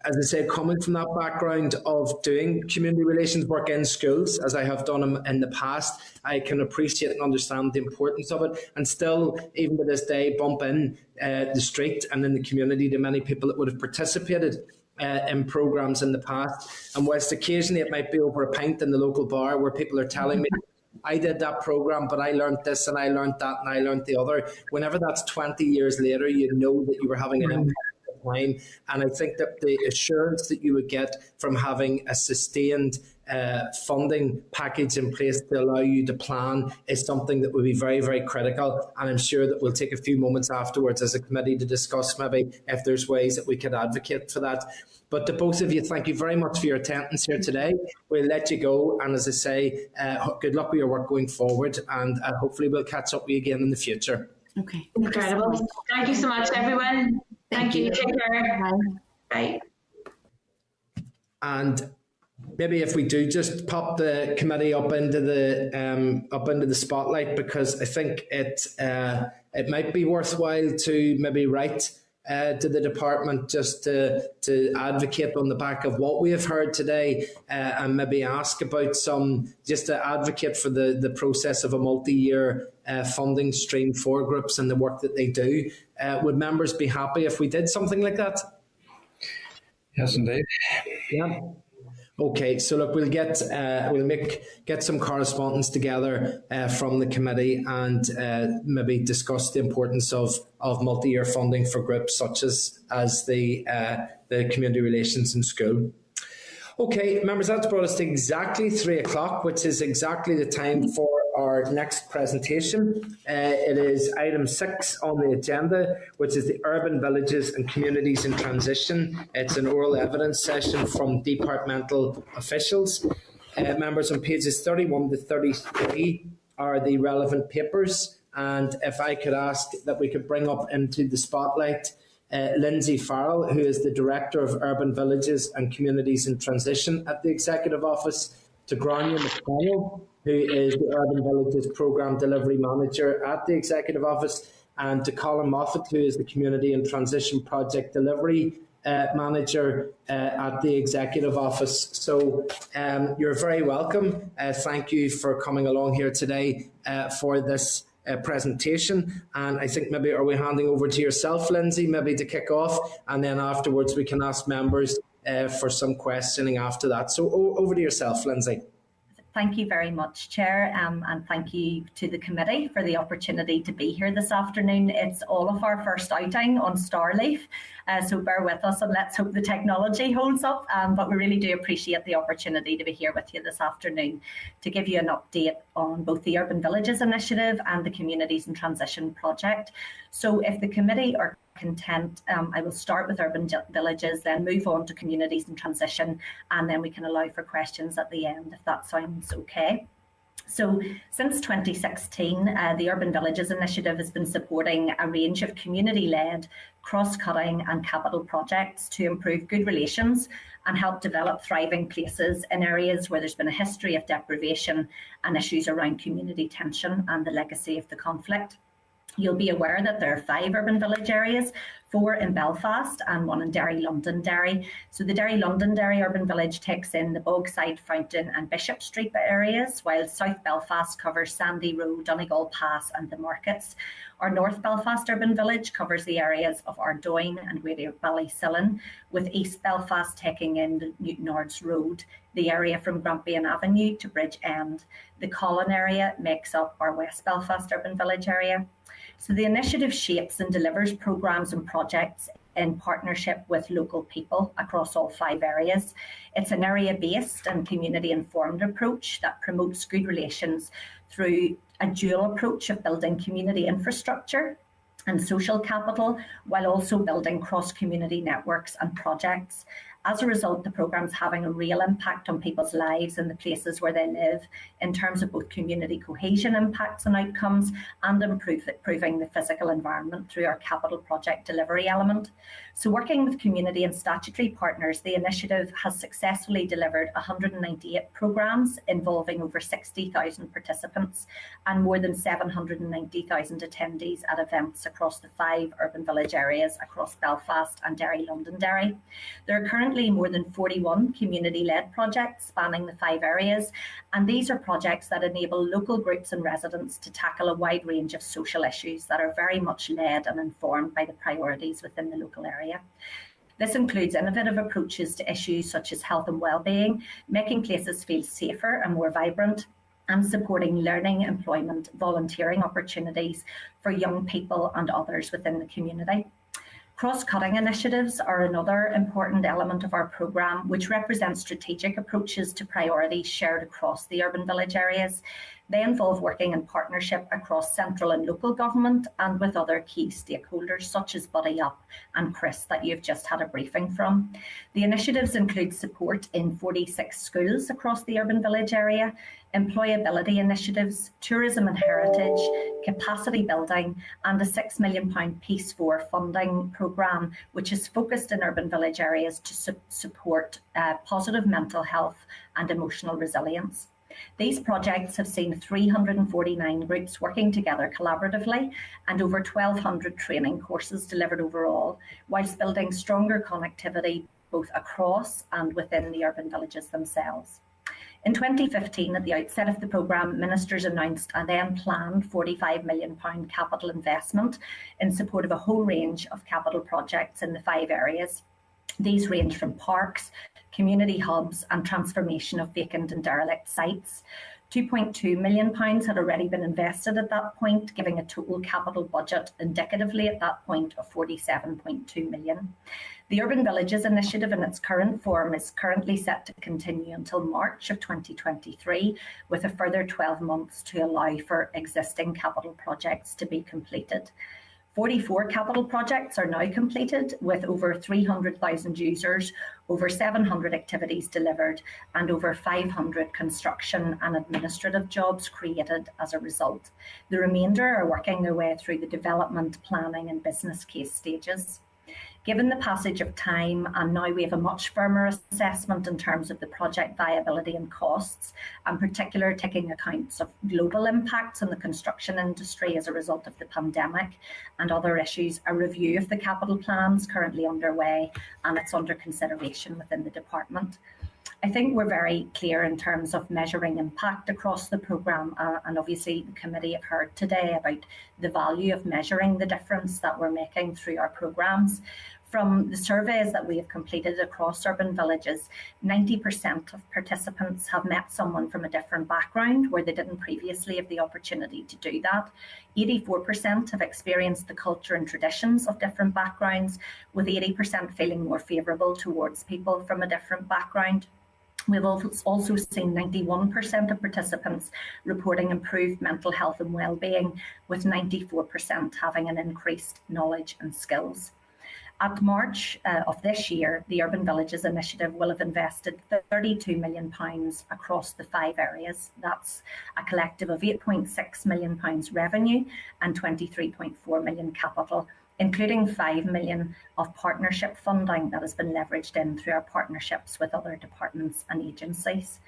As I say, coming from that background of doing community relations work in schools, as I have done in the past, I can appreciate and understand the importance of it, and still, even to this day, bump in the street and in the community to many people that would have participated in programmes in the past. And whilst occasionally it might be over a pint in the local bar where people are telling me, I did that programme, but I learned this and I learned that and I learned the other. Whenever that's 20 years later, you know that you were having an impact at the time. And I think that the assurance that you would get from having a sustained funding package in place to allow you to plan is something that would be very, very critical. And I'm sure that we'll take a few moments afterwards as a committee to discuss maybe if there's ways that we could advocate for that. But to both of you, thank you very much for your attendance here today. We'll let you go. And as I say, good luck with your work going forward. And hopefully we'll catch up with you again in the future. Okay. Incredible. Thank you so much, everyone. Thank you. Take care. Bye. And maybe if we do just pop the committee up into the spotlight, because I think it might be worthwhile to maybe write to the department just to advocate on the back of what we have heard today, and maybe ask about just to advocate for the process of a multi-year funding stream for groups and the work that they do. Would members be happy if we did something like that? Yes, indeed. Yeah. Okay, so look, we'll get some correspondence together from the committee and maybe discuss the importance of multi-year funding for groups such as the community relations in school. Okay, members, that's brought us to exactly 3 o'clock, which is exactly the time for our next presentation. It is item 6 on the agenda, which is the Urban Villages and Communities in Transition. It's an oral evidence session from departmental officials. Members, on pages 31 to 33 are the relevant papers, and if I could ask that we could bring up into the spotlight Lindsay Farrell, who is the Director of Urban Villages and Communities in Transition at the Executive Office, to Grania McDonald, who is the Urban Villages Programme Delivery Manager at the Executive Office, and to Colin Moffat, who is the Community and Transition Project Delivery Manager at the Executive Office. So you're very welcome. Thank you for coming along here today for this presentation, and I think maybe are we handing over to yourself, Lindsay, maybe to kick off, and then afterwards we can ask members for some questioning after that. So over to yourself, Lindsay. Thank you very much, Chair, and thank you to the committee for the opportunity to be here this afternoon. It's all of our first outing on Starleaf, so bear with us and let's hope the technology holds up, but we really do appreciate the opportunity to be here with you this afternoon to give you an update on both the Urban Villages Initiative and the Communities in Transition project. So if the committee are content, I will start with Urban Villages, then move on to Communities in Transition, and then we can allow for questions at the end, if that sounds okay. So since 2016, the Urban Villages Initiative has been supporting a range of community-led, cross-cutting and capital projects to improve good relations and help develop thriving places in areas where there's been a history of deprivation and issues around community tension and the legacy of the conflict. You'll be aware that there are 5 urban village areas, 4 in Belfast and 1 in Derry Londonderry. So the Derry Londonderry urban village takes in the Bogside, Fountain and Bishop Street areas, while South Belfast covers Sandy Road, Donegal Pass and the markets. Our North Belfast urban village covers the areas of Ardoyne and Ballysillin, with East Belfast taking in the Newtonards Road, the area from Grampian Avenue to Bridge End. The Colin area makes up our West Belfast urban village area. So the initiative shapes and delivers programmes and projects in partnership with local people across all 5 areas. It's an area-based and community-informed approach that promotes good relations through a dual approach of building community infrastructure and social capital, while also building cross-community networks and projects. As a result, the programme's having a real impact on people's lives and the places where they live in terms of both community cohesion impacts and outcomes and improving the physical environment through our capital project delivery element. So working with community and statutory partners, the initiative has successfully delivered 198 programmes involving over 60,000 participants and more than 790,000 attendees at events across the 5 urban village areas across Belfast and Derry Londonderry. There are currently more than 41 community-led projects spanning the 5 areas, and these are projects that enable local groups and residents to tackle a wide range of social issues that are very much led and informed by the priorities within the local area. This includes innovative approaches to issues such as health and well-being, making places feel safer and more vibrant, and supporting learning, employment, volunteering opportunities for young people and others within the community. Cross-cutting initiatives are another important element of our programme, which represents strategic approaches to priorities shared across the urban village areas. They involve working in partnership across central and local government and with other key stakeholders such as Buddy Up and Chris that you've just had a briefing from. The initiatives include support in 46 schools across the urban village area, employability initiatives, tourism and heritage, capacity building, and a £6 million Peace 4 funding programme, which is focused in urban village areas to support positive mental health and emotional resilience. These projects have seen 349 groups working together collaboratively and over 1,200 training courses delivered overall, whilst building stronger connectivity both across and within the urban villages themselves. In 2015, at the outset of the programme, ministers announced a then planned £45 million capital investment in support of a whole range of capital projects in the 5 areas. These range from parks, community hubs and transformation of vacant and derelict sites. £2.2 million had already been invested at that point, giving a total capital budget indicatively at that point of £47.2 million. The Urban Villages initiative in its current form is currently set to continue until March of 2023, with a further 12 months to allow for existing capital projects to be completed. 44 capital projects are now completed, with over 300,000 users, over 700 activities delivered, and over 500 construction and administrative jobs created as a result. The remainder are working their way through the development, planning and business case stages. Given the passage of time, and now we have a much firmer assessment in terms of the project viability and costs, and particularly taking accounts of global impacts on the construction industry as a result of the pandemic and other issues, a review of the capital plans currently underway, and it's under consideration within the department. I think we're very clear in terms of measuring impact across the programme, and obviously the committee have heard today about the value of measuring the difference that we're making through our programmes. From the surveys that we have completed across urban villages, 90% of participants have met someone from a different background where they didn't previously have the opportunity to do that. 84% have experienced the culture and traditions of different backgrounds, with 80% feeling more favourable towards people from a different background. We've also seen 91% of participants reporting improved mental health and well-being, with 94% having an increased knowledge and skills. At March of this year, the Urban Villages initiative will have invested £32 million across the 5 areas. That's a collective of £8.6 million revenue and £23.4 million capital, including £5 million of partnership funding that has been leveraged in through our partnerships with other departments and agencies.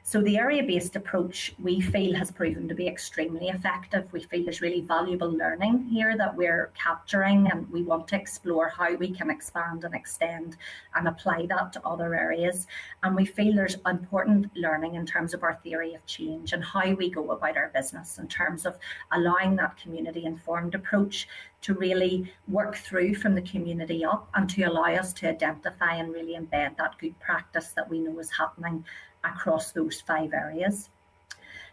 So the area-based approach, we feel, has proven to be extremely effective. We feel there's really valuable learning here that we're capturing, and we want to explore how we can expand and extend and apply that to other areas. And we feel there's important learning in terms of our theory of change and how we go about our business in terms of allowing that community-informed approach to really work through from the community up and to allow us to identify and really embed that good practice that we know is happening across those 5 areas.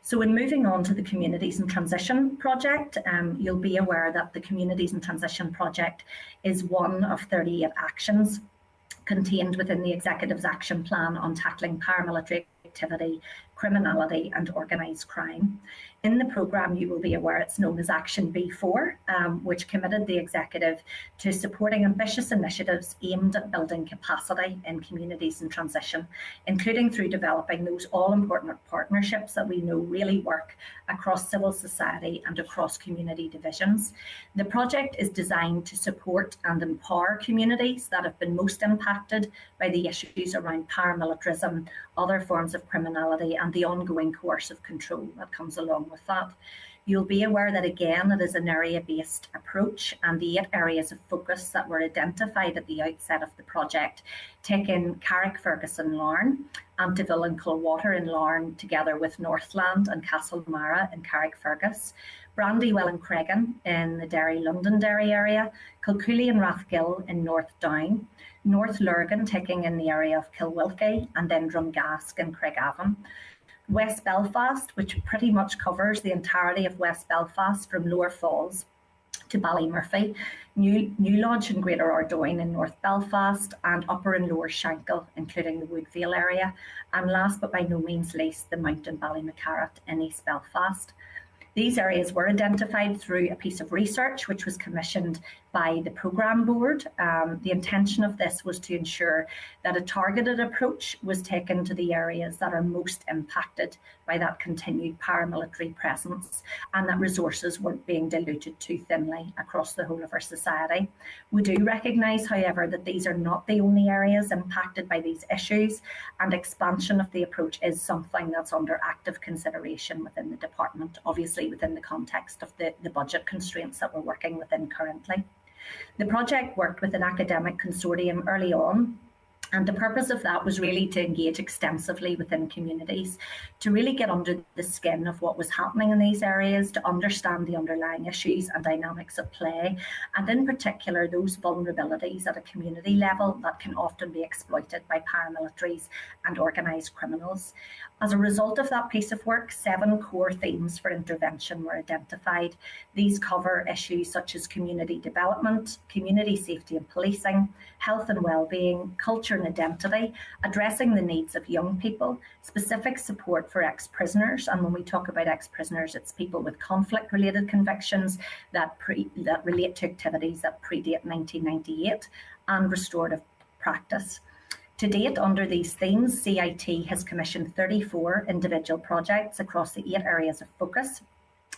So in moving on to the Communities in Transition project, you'll be aware that the Communities in Transition project is one of 38 actions contained within the Executive's Action Plan on tackling paramilitary activity, criminality and organised crime. In the programme, you will be aware it's known as Action B4, which committed the Executive to supporting ambitious initiatives aimed at building capacity in communities in transition, including through developing those all-important partnerships that we know really work across civil society and across community divisions. The project is designed to support and empower communities that have been most impacted by the issues around paramilitarism, other forms of criminality and the ongoing coercive control that comes along with that. You'll be aware that, again, it is an area-based approach, and the 8 areas of focus that were identified at the outset of the project take in Carrickfergus in Larne, Antiville and Culwater in Larne, together with Northland and Castlemara in Carrickfergus, Brandywell and Cregan in the Derry-Londonderry area, Kilcooley and Rathgill in North Down, North Lurgan taking in the area of Kilwilkie, and then Drumgask and Craigavon. West Belfast, which pretty much covers the entirety of West Belfast from Lower Falls to Ballymurphy, New Lodge and Greater Ardoyne in North Belfast, and Upper and Lower Shankill, including the Woodvale area, and last but by no means least, the Mountain Ballymacarrat in East Belfast. These areas were identified through a piece of research which was commissioned by the programme board. The intention of this was to ensure that a targeted approach was taken to the areas that are most impacted by that continued paramilitary presence, and that resources weren't being diluted too thinly across the whole of our society. We do recognise, however, that these are not the only areas impacted by these issues, and expansion of the approach is something that's under active consideration within the department, obviously within the context of the budget constraints that we're working within currently. The project worked with an academic consortium early on, And the purpose of that was really to engage extensively within communities, to really get under the skin of what was happening in these areas, to understand the underlying issues and dynamics at play, and in particular those vulnerabilities at a community level that can often be exploited by paramilitaries and organised criminals. As a result of that piece of work, 7 core themes for intervention were identified. These cover issues such as community development, community safety and policing, health and well-being, culture and identity, addressing the needs of young people, specific support for ex-prisoners, and when we talk about ex-prisoners, it's people with conflict-related convictions that relate to activities that predate 1998, and restorative practice. To date, under these themes, CIT has commissioned 34 individual projects across the 8 areas of focus.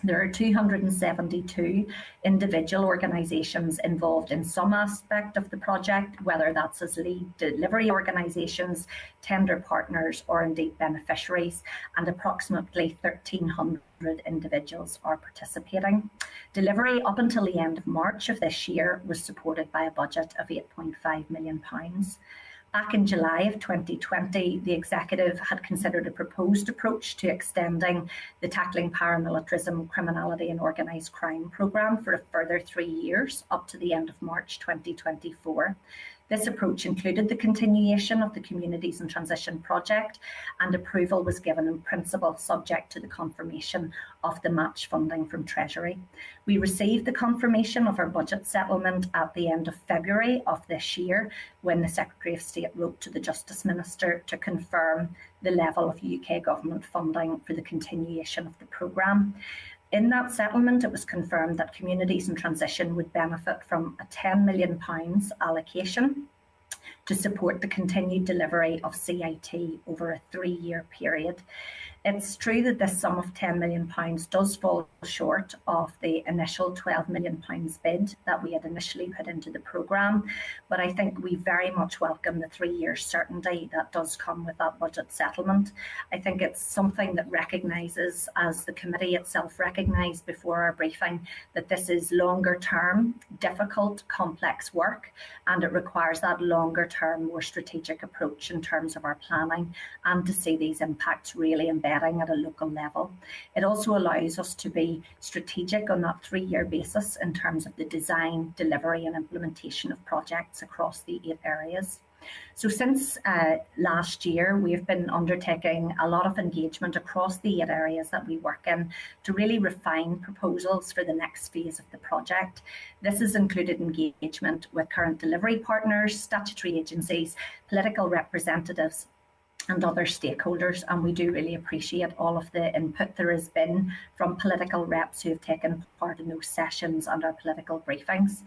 There are 272 individual organisations involved in some aspect of the project, whether that's as lead delivery organisations, tender partners, or indeed beneficiaries, and approximately 1,300 individuals are participating. Delivery up until the end of March of this year was supported by a budget of £8.5 million. Back in July of 2020, the executive had considered a proposed approach to extending the Tackling Paramilitarism, Criminality and Organised Crime programme for a further 3 years, up to the end of March 2024. This approach included the continuation of the Communities in Transition project, and approval was given in principle subject to the confirmation of the match funding from Treasury. We received the confirmation of our budget settlement at the end of February of this year, when the Secretary of State wrote to the Justice Minister to confirm the level of UK government funding for the continuation of the programme. In that settlement, it was confirmed that Communities in Transition would benefit from a £10 million allocation to support the continued delivery of CIT over a 3-year period. It's true that this sum of £10 million does fall short of the initial £12 million bid that we had initially put into the programme, but I think we very much welcome the 3-year certainty that does come with that budget settlement. I think it's something that recognises, as the committee itself recognised before our briefing, that this is longer term, difficult, complex work, and it requires that longer term, more strategic approach in terms of our planning, and to see these impacts really embedding at a local level. It also allows us to be strategic on that 3-year basis in terms of the design, delivery and implementation of projects across the 8 areas. So since last year, we've been undertaking a lot of engagement across the 8 areas that we work in to really refine proposals for the next phase of the project. This has included engagement with current delivery partners, statutory agencies, political representatives and other stakeholders, and we do really appreciate all of the input there has been from political reps who have taken part in those sessions and our political briefings.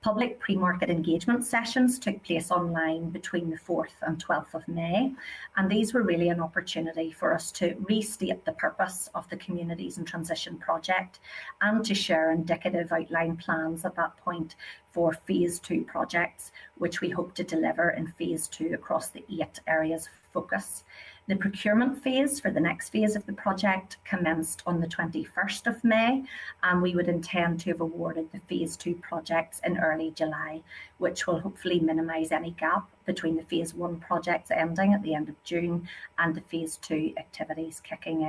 Public pre-market engagement sessions took place online between the 4th and 12th of May, and these were really an opportunity for us to restate the purpose of the Communities in Transition project and to share indicative outline plans at that point for Phase 2 projects, which we hope to deliver in Phase 2 across the 8 areas of focus. The procurement phase for the next phase of the project commenced on the 21st of May, and we would intend to have awarded the Phase 2 projects in early July, which will hopefully minimise any gap between the Phase 1 projects ending at the end of June and the Phase 2 activities kicking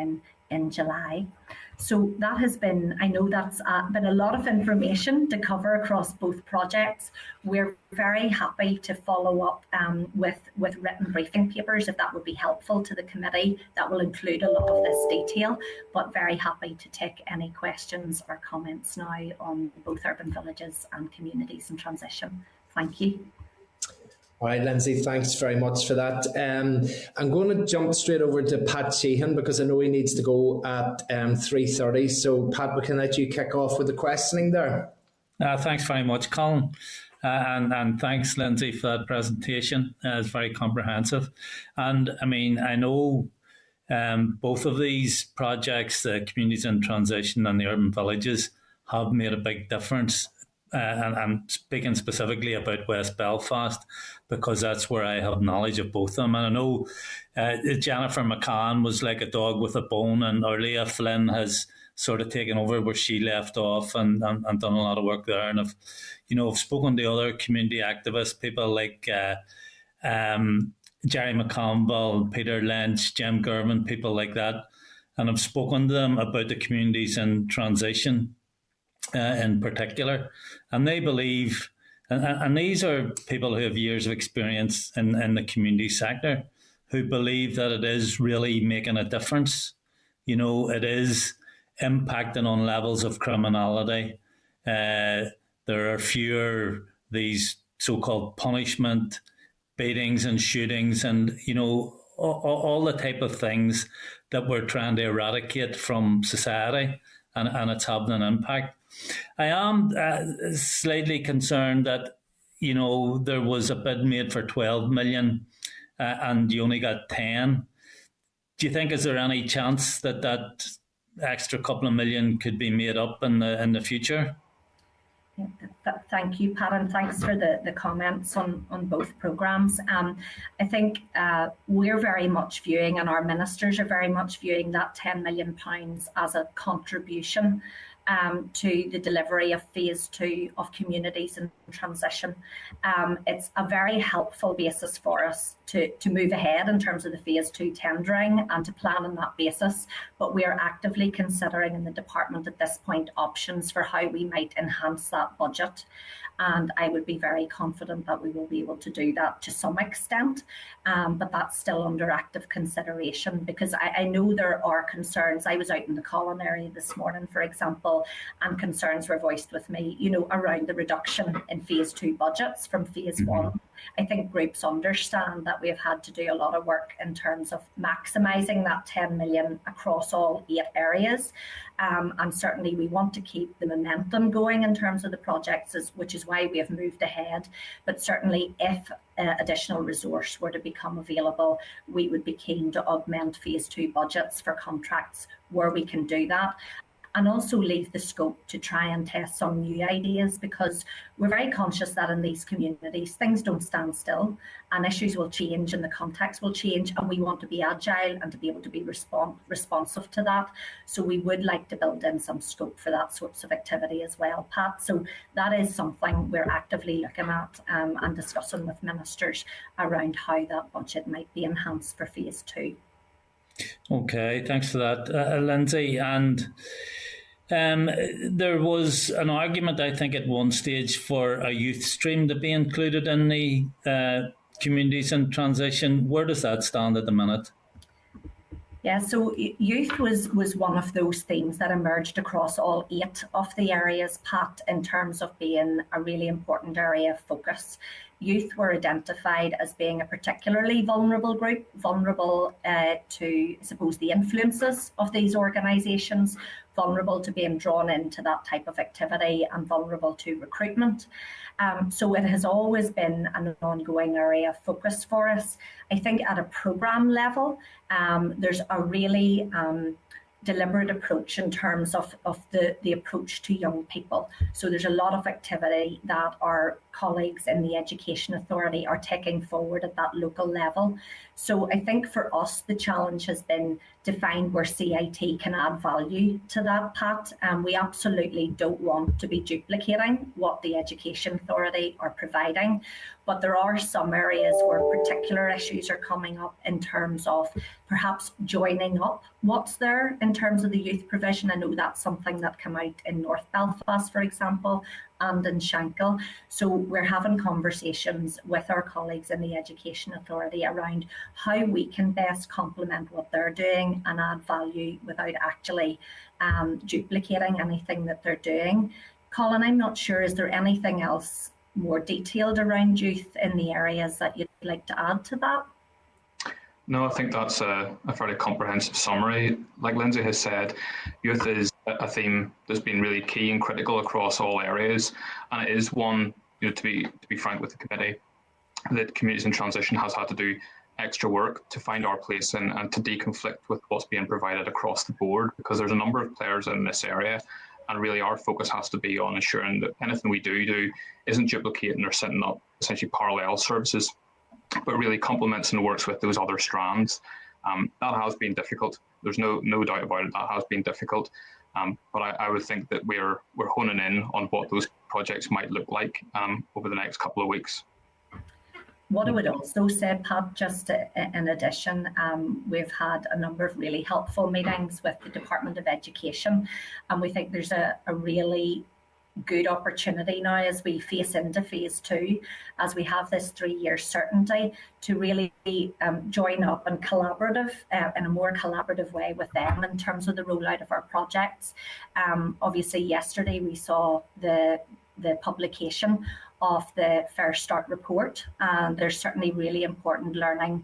in July. So that has been, I know that's been a lot of information to cover across both projects. We're very happy to follow up with written briefing papers if that would be helpful to the committee. That will include a lot of this detail, but very happy to take any questions or comments now on both urban villages and Communities in Transition. Thank you. All right, Lindsay, thanks very much for that. I'm going to jump straight over to Pat Sheehan because I know he needs to go at 3:30. So, Pat, we can let you kick off with the questioning there. Thanks very much, Colin. And thanks, Lindsay, for that presentation. It's very comprehensive. And I mean, I know both of these projects, the Communities in Transition and the urban villages, have made a big difference. And I'm speaking specifically about West Belfast because that's where I have knowledge of both of them. And I know Jennifer McCann was like a dog with a bone, and Orlia Flynn has sort of taken over where she left off and done a lot of work there. And I've spoken to other community activists, people like Jerry McConville, Peter Lynch, Jim Gervin, people like that. And I've spoken to them about the communities in transition in particular. And they believe, and these are people who have years of experience in the community sector, who believe that it is really making a difference. You know, it is impacting on levels of criminality. There are fewer these so-called punishment, beatings and shootings, and you know all the type of things that we're trying to eradicate from society, and it's having an impact. I am slightly concerned that you know there was a bid made for 12 million, and you only got 10. Do you think is there any chance that that extra couple of million could be made up in the future? Thank you, Pat, and thanks for the comments on both programmes. I think we're very much viewing, and our ministers are very much viewing that £10 million as a contribution to the delivery of phase 2 of communities in transition. It's a very helpful basis for us to move ahead in terms of the phase 2 tendering and to plan on that basis. But we are actively considering in the department at this point options for how we might enhance that budget. And I would be very confident that we will be able to do that to some extent, but that's still under active consideration because I know there are concerns. I was out in the Colin area this morning, for example, and concerns were voiced with me, you know, around the reduction in phase 2 budgets from phase 1. I think groups understand that we have had to do a lot of work in terms of maximising that 10 million across all 8 areas. And certainly we want to keep the momentum going in terms of the projects, which is why we have moved ahead. But certainly if additional resource were to become available, we would be keen to augment phase 2 budgets for contracts where we can do that. And also leave the scope to try and test some new ideas because we're very conscious that in these communities, things don't stand still and issues will change and the context will change and we want to be agile and to be able to be responsive to that. So we would like to build in some scope for that sorts of activity as well, Pat. So that is something we're actively looking at and discussing with ministers around how that budget might be enhanced for phase 2. Okay, thanks for that, Lindsay. And there was an argument, I think, at one stage for a youth stream to be included in the communities in transition. Where does that stand at the minute? Yeah, so youth was one of those themes that emerged across all 8 of the areas, Pat, in terms of being a really important area of focus. Youth were identified as being a particularly vulnerable group, vulnerable to, I suppose, the influences of these organisations, vulnerable to being drawn into that type of activity and vulnerable to recruitment. So it has always been an ongoing area of focus for us. I think at a programme level, there's a really deliberate approach in terms of the approach to young people. So there's a lot of activity that our colleagues in the Education Authority are taking forward at that local level. So I think for us, the challenge has been to find where CIT can add value to that, Pat. We absolutely don't want to be duplicating what the Education Authority are providing, but there are some areas where particular issues are coming up in terms of perhaps joining up what's there in terms of the youth provision. I know that's something that came out in North Belfast, for example, and in Shankill. So we're having conversations with our colleagues in the Education Authority around how we can best complement what they're doing and add value without actually duplicating anything that they're doing. Colin, I'm not sure, is there anything else more detailed around youth in the areas that you'd like to add to that? No, I think that's a fairly comprehensive summary. Like Lindsay has said, youth is a theme that's been really key and critical across all areas, and it is one, you know, to be frank with the committee, that Communities in Transition has had to do extra work to find our place and to deconflict with what's being provided across the board, because there's a number of players in this area, and really our focus has to be on ensuring that anything we do isn't duplicating or setting up essentially parallel services, but really complements and works with those other strands. That has been difficult. There's no doubt about it. That has been difficult. But I would think that we're honing in on what those projects might look like over the next couple of weeks. What I would also say, Pat, just in addition, we've had a number of really helpful meetings with the Department of Education, and we think there's a really good opportunity now as we face into phase 2, as we have this 3-year certainty, to really join up and collaborative in a more collaborative way with them in terms of the rollout of our projects. Obviously, yesterday we saw the publication of the Fair Start report, and there's certainly really important learning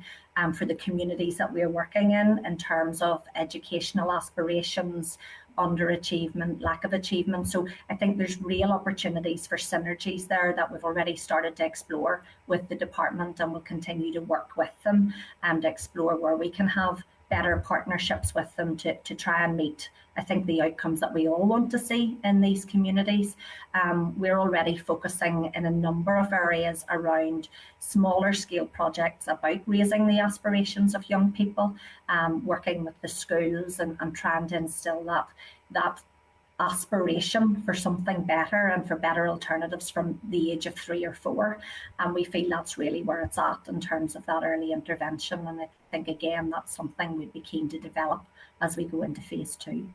for the communities that we're working in terms of educational aspirations, underachievement, lack of achievement. So I think there's real opportunities for synergies there that we've already started to explore with the department, and we'll continue to work with them and explore where we can have better partnerships with them to try and meet, I think, the outcomes that we all want to see in these communities. We're already focusing in a number of areas around smaller scale projects about raising the aspirations of young people, working with the schools and trying to instill that aspiration for something better and for better alternatives from the age of 3 or 4. And we feel that's really where it's at in terms of that early intervention. And I think, again, that's something we'd be keen to develop as we go into phase 2.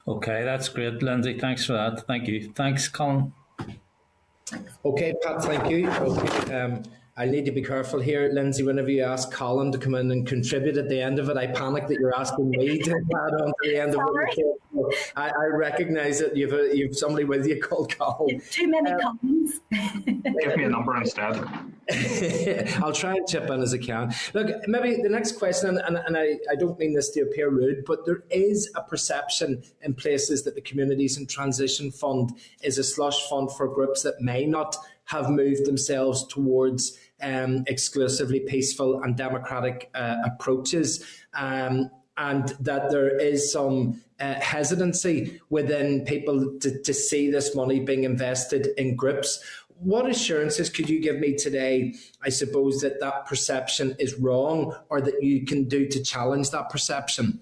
Okay, that's great, Lindsay. Thanks for that. Thank you. Thanks, Colin. Okay, Pat, thank you. Okay, I need to be careful here, Lindsay. Whenever you ask Colin to come in and contribute at the end of it, I panic that you're asking me to add on to the end of it. I recognise that you've somebody with you called Colin. Too many Collins. Give me a number instead. I'll try and chip in as I can. Look, maybe the next question, and I don't mean this to appear rude, but there is a perception in places that the Communities in Transition Fund is a slush fund for groups that may not have moved themselves towards exclusively peaceful and democratic approaches, and that there is some hesitancy within people to see this money being invested in groups. What assurances could you give me today, I suppose, that that perception is wrong, or that you can do to challenge that perception?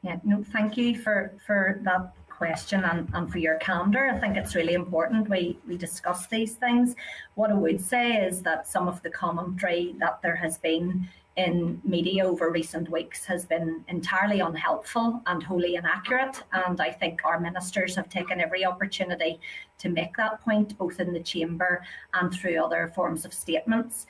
Yeah, no, thank you for that question and for your candour. I think it's really important we discuss these things. What I would say is that some of the commentary that there has been in media over recent weeks has been entirely unhelpful and wholly inaccurate, and I think our ministers have taken every opportunity to make that point, both in the chamber and through other forms of statements.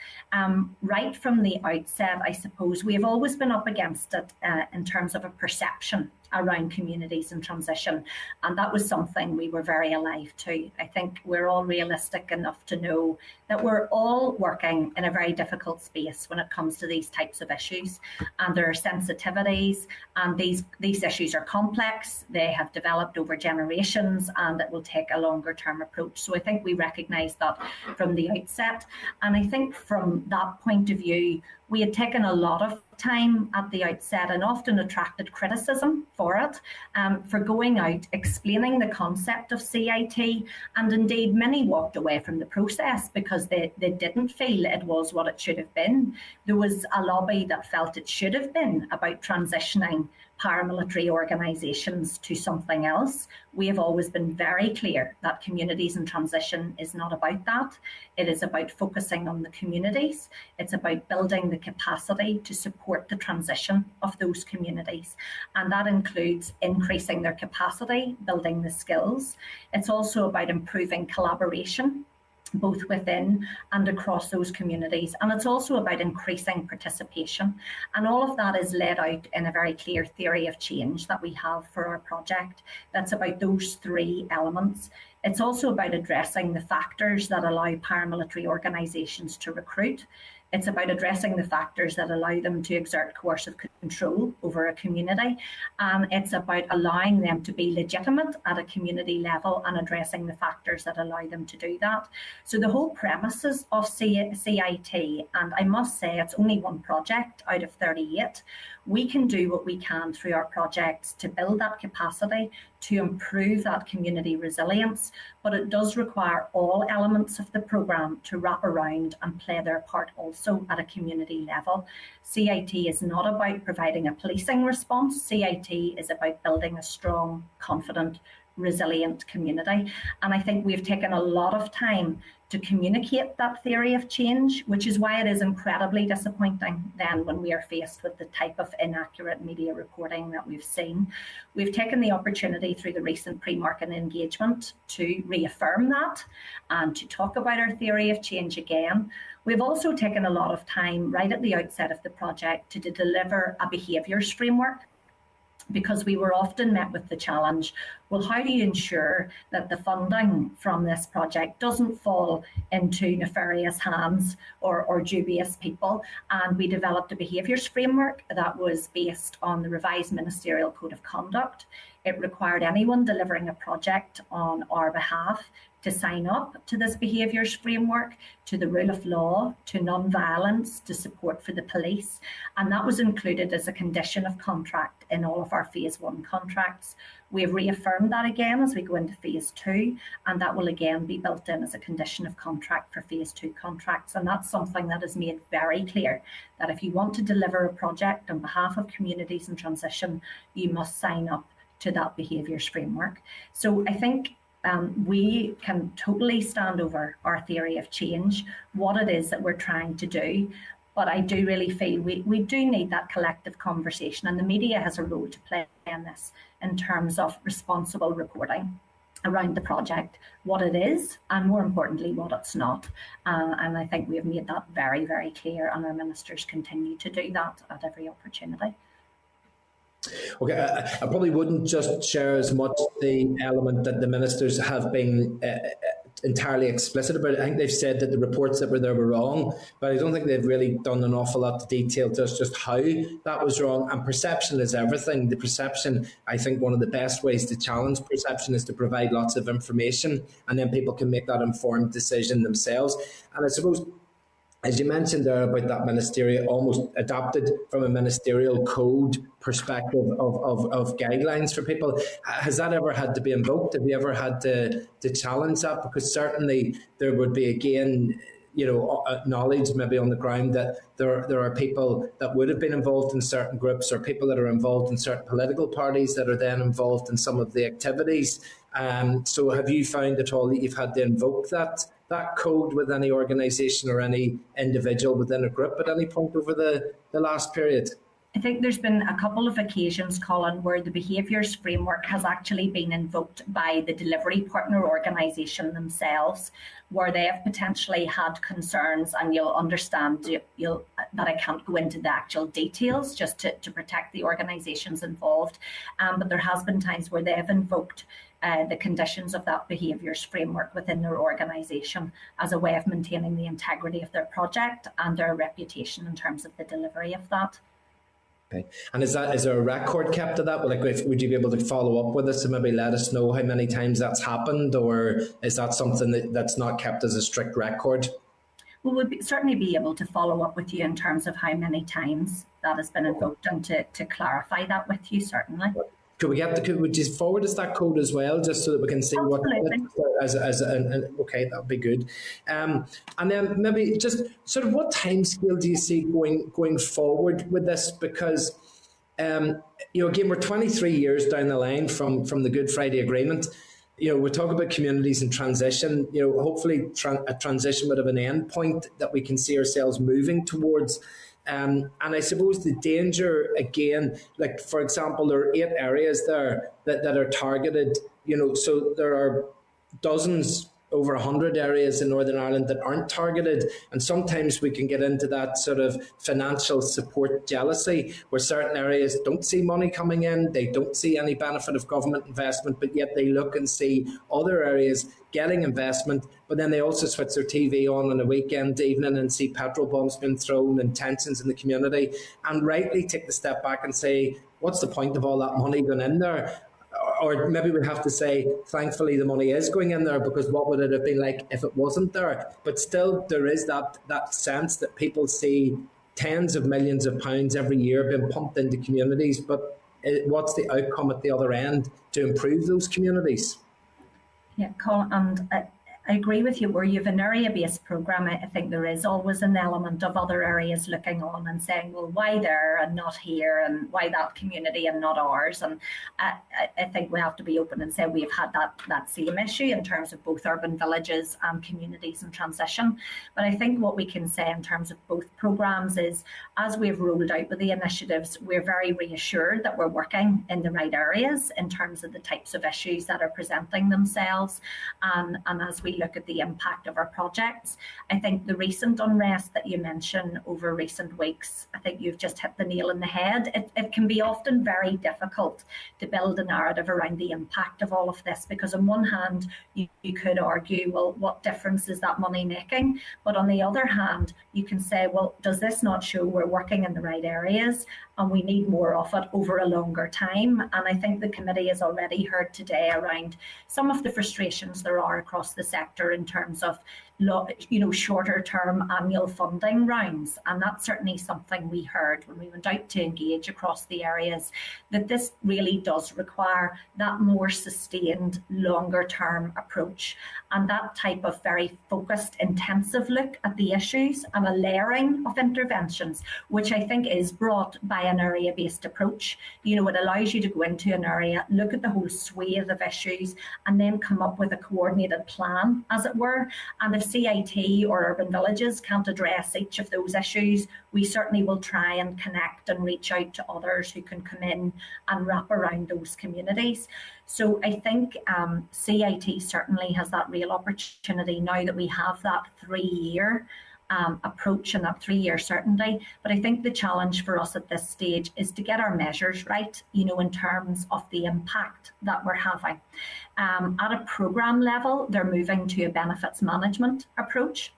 Right from the outset, I suppose we have always been up against it in terms of a perception around communities in transition, and that was something we were very alive to. I think we're all realistic enough to know that we're all working in a very difficult space when it comes to these types of issues, and there are sensitivities, and these issues are complex. They have developed over generations, and it will take a longer term approach. So I think we recognise that from the outset, and I think from that point of view, we had taken a lot of time at the outset and often attracted criticism for it, for going out, explaining the concept of CIT, and indeed many walked away from the process because they didn't feel it was what it should have been. There was a lobby that felt it should have been about transitioning paramilitary organisations to something else. We have always been very clear that Communities in Transition is not about that. It is about focusing on the communities. It's about building the capacity to support the transition of those communities. And that includes increasing their capacity, building the skills. It's also about improving collaboration, both within and across those communities. And it's also about increasing participation. And all of that is laid out in a very clear theory of change that we have for our project. That's about those 3 elements. It's also about addressing the factors that allow paramilitary organisations to recruit. It's about addressing the factors that allow them to exert coercive control over a community. And it's about allowing them to be legitimate at a community level and addressing the factors that allow them to do that. So the whole premises of CIT, and I must say it's only one project out of 38, we can do what we can through our projects to build that capacity, to improve that community resilience, but it does require all elements of the programme to wrap around and play their part also at a community level. CIT is not about providing a policing response. CIT is about building a strong, confident, resilient community. And I think we've taken a lot of time to communicate that theory of change, which is why it is incredibly disappointing then when we are faced with the type of inaccurate media reporting that we've seen. We've taken the opportunity through the recent pre-market engagement to reaffirm that and to talk about our theory of change again. We've also taken a lot of time right at the outset of the project to deliver a behaviours framework, because we were often met with the challenge, well, how do you ensure that the funding from this project doesn't fall into nefarious hands or dubious people? And we developed a behaviours framework that was based on the revised Ministerial Code of Conduct. It required anyone delivering a project on our behalf to sign up to this behaviours framework, to the rule of law, to non-violence, to support for the police. And that was included as a condition of contract in all of our phase 1 contracts. We have reaffirmed that again as we go into phase 2, and that will again be built in as a condition of contract for phase 2 contracts. And that's something that is made very clear, that if you want to deliver a project on behalf of communities in transition, you must sign up to that behaviours framework. So I think we can totally stand over our theory of change, what it is that we're trying to do. But I do really feel we do need that collective conversation, and the media has a role to play in this in terms of responsible reporting around the project, what it is, and more importantly, what it's not. And I think we have made that very, very clear, and our ministers continue to do that at every opportunity. Okay, I probably wouldn't just share as much the element that the ministers have been entirely explicit about it. I think they've said that the reports that were there were wrong, but I don't think they've really done an awful lot to detail just how that was wrong. And perception is everything. The perception, I think one of the best ways to challenge perception is to provide lots of information, and then people can make that informed decision themselves. And I suppose, as you mentioned there about that ministerial, almost adopted from a ministerial code perspective of guidelines for people, has that ever had to be invoked? Have you ever had to challenge that? Because certainly there would be, again, knowledge maybe on the ground that there are people that would have been involved in certain groups, or people that are involved in certain political parties that are then involved in some of the activities. So have you found at all that you've had to invoke that code with any organisation or any individual within a group at any point over the last period? I think there's been a couple of occasions, Colin, where the behaviours framework has actually been invoked by the delivery partner organisation themselves, where they have potentially had concerns, and you'll understand that I can't go into the actual details just to protect the organisations involved. But there has been times where they have invoked the conditions of that behaviours framework within their organisation as a way of maintaining the integrity of their project and their reputation in terms of the delivery of that. Okay. And is there a record kept of that? Would you be able to follow up with us and maybe let us know how many times that's happened, or is that something that's not kept as a strict record? Well, we'll certainly be able to follow up with you in terms of how many times that has been invoked, and to clarify that with you, certainly. Would you forward us that code as well, just so that we can see Absolutely. Okay, that would be good. And then maybe just sort of what timescale do you see going forward with this? Because again, we're 23 years down the line from the Good Friday Agreement. We talk about communities in transition. Hopefully a transition would have an end point that we can see ourselves moving towards. And I suppose the danger, again, like for example, there are 8 areas there that are targeted, so there are dozens, over 100 areas in Northern Ireland that aren't targeted. And sometimes we can get into that sort of financial support jealousy, where certain areas don't see money coming in, they don't see any benefit of government investment, but yet they look and see other areas getting investment, but then they also switch their TV on a weekend evening and see petrol bombs being thrown and tensions in the community, and rightly take the step back and say, what's the point of all that money going in there? Or maybe we have to say, thankfully the money is going in there, because what would it have been like if it wasn't there? But still, there is that sense that people see tens of millions of pounds every year being pumped into communities, but what's the outcome at the other end to improve those communities? Yeah, Colin, and I agree with you. Where you have an area-based programme, I think there is always an element of other areas looking on and saying, well, why there and not here, and why that community and not ours? And I think we have to be open and say we've had that same issue in terms of both urban villages and communities in transition. But I think what we can say in terms of both programmes is, as we've rolled out with the initiatives, we're very reassured that we're working in the right areas in terms of the types of issues that are presenting themselves. And as we look at the impact of our projects, I think the recent unrest that you mentioned over recent weeks, I think you've just hit the nail on the head. It can be often very difficult to build a narrative around the impact of all of this, because on one hand, you could argue, well, what difference is that money making? But on the other hand, you can say, well, does this not show we're working in the right areas and we need more of it over a longer time? And I think the committee has already heard today around some of the frustrations there are across the sector in terms of shorter term annual funding rounds. And that's certainly something we heard when we went out to engage across the areas, that this really does require that more sustained, longer term approach, and that type of very focused, intensive look at the issues and a layering of interventions, which I think is brought by an area-based approach. It allows you to go into an area, look at the whole swathe of issues, and then come up with a coordinated plan, as it were. And if CIT or urban villages can't address each of those issues, we certainly will try and connect and reach out to others who can come in and wrap around those communities. So I think CIT certainly has that real opportunity now that we have that 3-year approach and that 3-year certainty. But I think the challenge for us at this stage is to get our measures right, in terms of the impact that we're having. At a programme level, they're moving to a benefits management approach.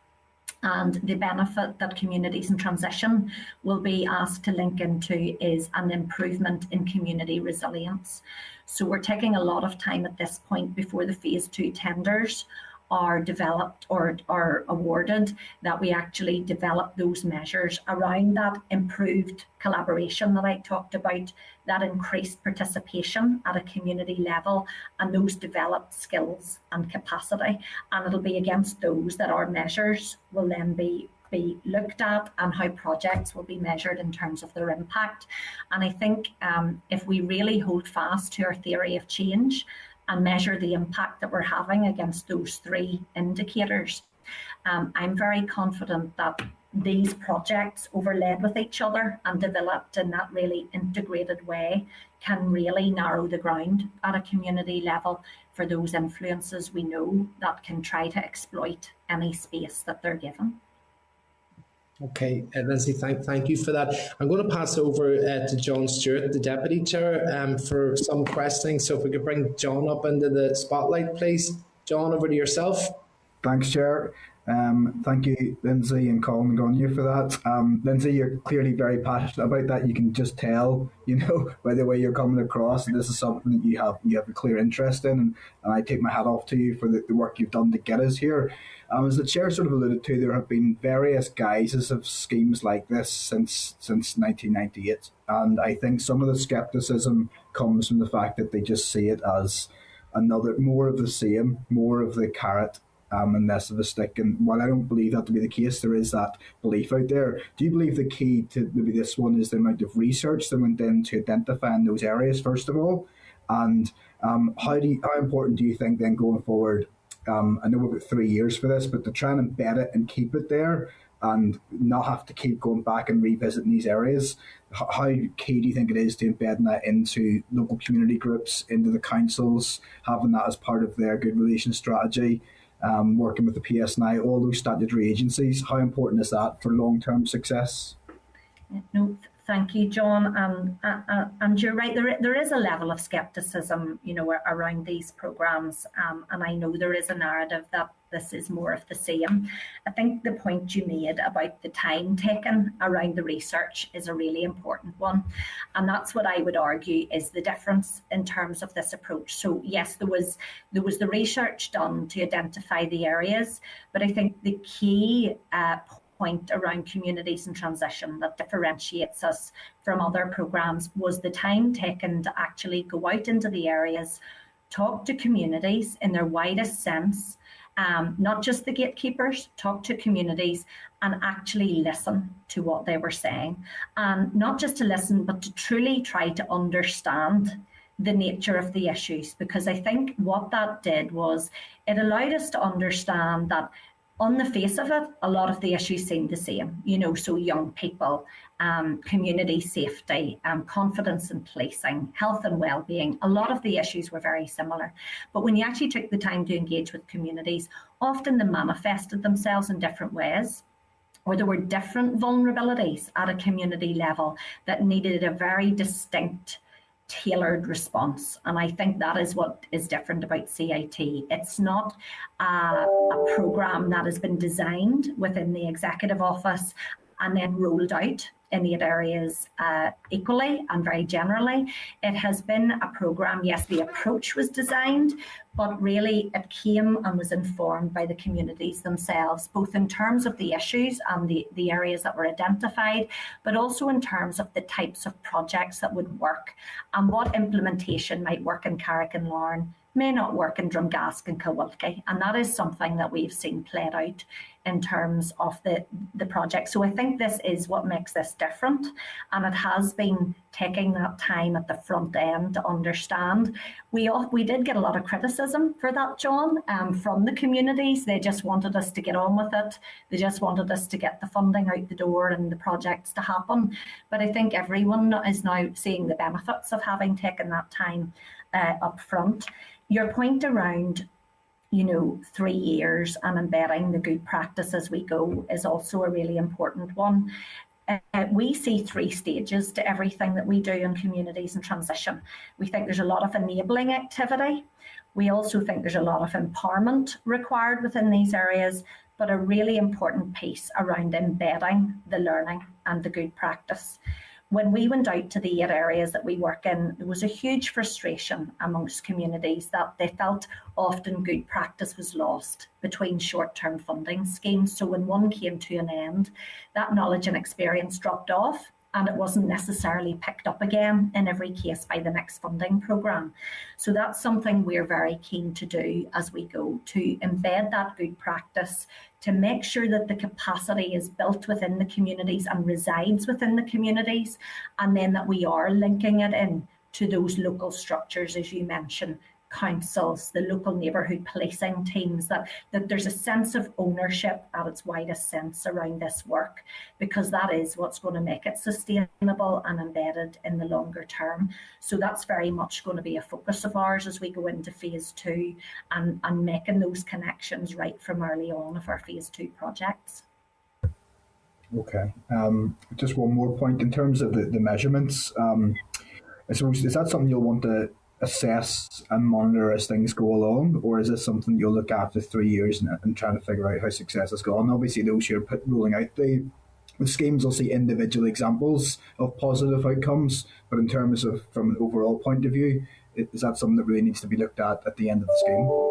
And the benefit that communities in transition will be asked to link into is an improvement in community resilience. So we're taking a lot of time at this point before the phase 2 tenders are developed or are awarded, that we actually develop those measures around that improved collaboration that I talked about, that increased participation at a community level, and those developed skills and capacity. And it'll be against those that our measures will then be looked at, and how projects will be measured in terms of their impact. And I think if we really hold fast to our theory of change and measure the impact that we're having against those 3 indicators, I'm very confident that these projects overlaid with each other and developed in that really integrated way can really narrow the ground at a community level for those influences we know that can try to exploit any space that they're given. Okay, Lindsay, thank you for that. I'm going to pass over to Jon Stewart, the Deputy Chair, for some questioning. So if we could bring Jon up into the spotlight, please. Jon, over to yourself. Thanks, Chair. Thank you, Lindsay and Colin and Gonya for that. Lindsay, you're clearly very passionate about that. You can just tell, by the way you're coming across. And this is something that you have a clear interest in, and I take my hat off to you for the work you've done to get us here. As the Chair sort of alluded to, there have been various guises of schemes like this since 1998, and I think some of the scepticism comes from the fact that they just see it as more of the same, more of the carrot, and less of a stick. And while I don't believe that to be the case, there is that belief out there. Do you believe the key to maybe this one is the amount of research that went into identifying those areas, first of all? And how important do you think then going forward, I know we've got 3 years for this, but to try and embed it and keep it there and not have to keep going back and revisiting these areas, how key do you think it is to embedding that into local community groups, into the councils, having that as part of their good relations strategy, working with the PSNI, all those statutory agencies? How important is that for long-term success? No, thank you, Jon. And you're right, there is a level of scepticism, around these programmes, and I know there is a narrative that this is more of the same. I think the point you made about the time taken around the research is a really important one, and that's what I would argue is the difference in terms of this approach. So yes, there was the research done to identify the areas, but I think the key point around communities in transition that differentiates us from other programmes was the time taken to actually go out into the areas, talk to communities in their widest sense, not just the gatekeepers, talk to communities and actually listen to what they were saying. And not just to listen, but to truly try to understand the nature of the issues. Because I think what that did was it allowed us to understand that on the face of it, a lot of the issues seem the same, so young people, community safety, confidence in policing, health and well-being, a lot of the issues were very similar. But when you actually took the time to engage with communities, often they manifested themselves in different ways, or there were different vulnerabilities at a community level that needed a very distinct tailored response. And I think that is what is different about CIT. It's not a programme that has been designed within the executive office and then rolled out in 8 areas equally and very generally. It has been a programme, yes, the approach was designed, but really it came and was informed by the communities themselves, both in terms of the issues and the areas that were identified, but also in terms of the types of projects that would work and what implementation might work in Carrick and Larne may not work in Drumgask and Kilwilkie. And that is something that we've seen played out in terms of the project. So I think this is what makes this different. And it has been taking that time at the front end to understand. We did get a lot of criticism for that, Jon, from the communities. They just wanted us to get on with it. They just wanted us to get the funding out the door and the projects to happen. But I think everyone is now seeing the benefits of having taken that time up front. Your point around 3 years and embedding the good practice as we go is also a really important one. We see 3 stages to everything that we do in communities in transition. We think there's a lot of enabling activity. We also think there's a lot of empowerment required within these areas, but a really important piece around embedding the learning and the good practice. When we went out to the 8 areas that we work in, there was a huge frustration amongst communities that they felt often good practice was lost between short-term funding schemes. So when one came to an end, that knowledge and experience dropped off, and it wasn't necessarily picked up again in every case by the next funding programme. So that's something we're very keen to do as we go, to embed that good practice, to make sure that the capacity is built within the communities and resides within the communities, and then that we are linking it in to those local structures, as you mentioned, councils, the local neighbourhood policing teams, that there's a sense of ownership at its widest sense around this work, because that is what's going to make it sustainable and embedded in the longer term. So that's very much going to be a focus of ours as we go into phase 2 and making those connections right from early on of our phase 2 projects. Okay. Just one more point in terms of the measurements. I suppose, is that something you'll want to assess and monitor as things go along, or is this something you'll look after 3 years and trying to figure out how success has gone? Obviously, those who are rolling out the schemes will see individual examples of positive outcomes, but in terms of from an overall point of view, is that something that really needs to be looked at the end of the scheme?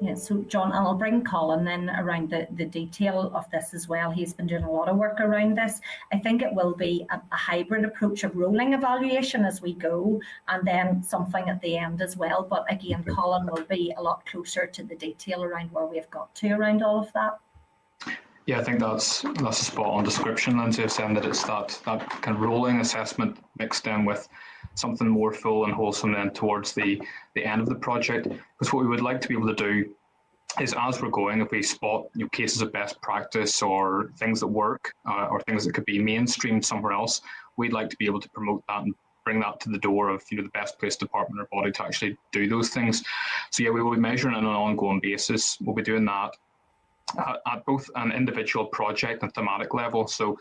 Yeah, so Jon, and I'll bring Colin then around the detail of this as well. He's been doing a lot of work around this. I think it will be a hybrid approach of rolling evaluation as we go, and then something at the end as well. But again, Colin will be a lot closer to the detail around where we've got to around all of that. Yeah, I think that's a spot on description, Lindsay, of saying that it's that kind of rolling assessment mixed in with something more full and wholesome then towards the end of the project. Because what we would like to be able to do is, as we're going, if we spot cases of best practice or things that work or things that could be mainstreamed somewhere else, we'd like to be able to promote that and bring that to the door of the best placed department or body to actually do those things. So yeah, we will be measuring on an ongoing basis. We'll be doing that at both an individual project and thematic level. So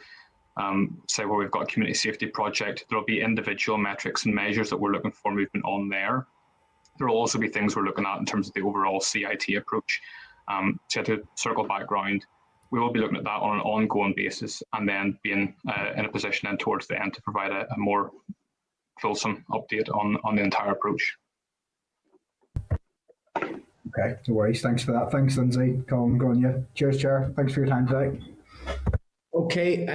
say where we've got a community safety project, there'll be individual metrics and measures that we're looking for movement on there. There'll also be things we're looking at in terms of the overall CIT approach. So to circle back round, we will be looking at that on an ongoing basis, and then being in a position then towards the end to provide a more fulsome update on the entire approach. Okay, no worries. Thanks for that. Thanks, Lindsay. Colin, go on you. Cheers, Chair. Thanks for your time today. Okay,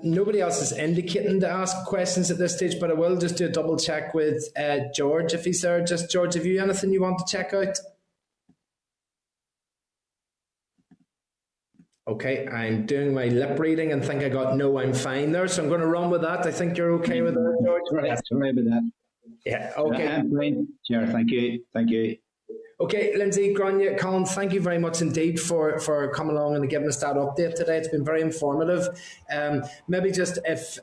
nobody else is indicating to ask questions at this stage, but I will just do a double check with George if he's there. Just George, have you anything you want to check out? Okay, I'm doing my lip reading and think I got no, I'm fine there. So I'm going to run with that. I think you're okay with that, George? Right, sorry about that. Yeah, okay. I'm fine, Chair. Thank you. Thank you. Okay, Lindsay, Grania, Colin, thank you very much indeed for coming along and giving us that update today. It's been very informative. Maybe just if,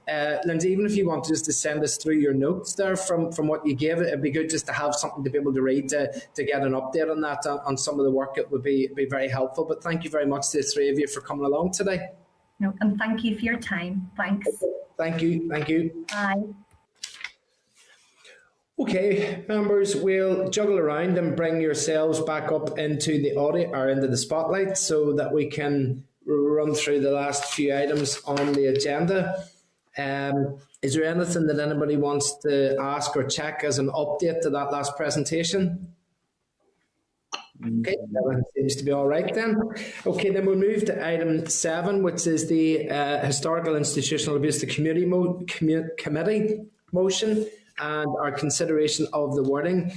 Lindsay, even if you want just to send us through your notes there from what you gave, it'd be good just to have something to be able to read to get an update on that, on some of the work. It would be very helpful. But thank you very much to the three of you for coming along today. No, and thank you for your time. Thanks. Thank you. Thank you. Bye. Okay, members, we'll juggle around and bring yourselves back up into the audio or into the spotlight so that we can run through the last few items on the agenda. Is there anything that anybody wants to ask or check as an update to that last presentation? Okay, that seems to be all right then. Okay, then we'll move to item 7, which is the Historical Institutional Abuse to Community Committee motion and our consideration of the wording.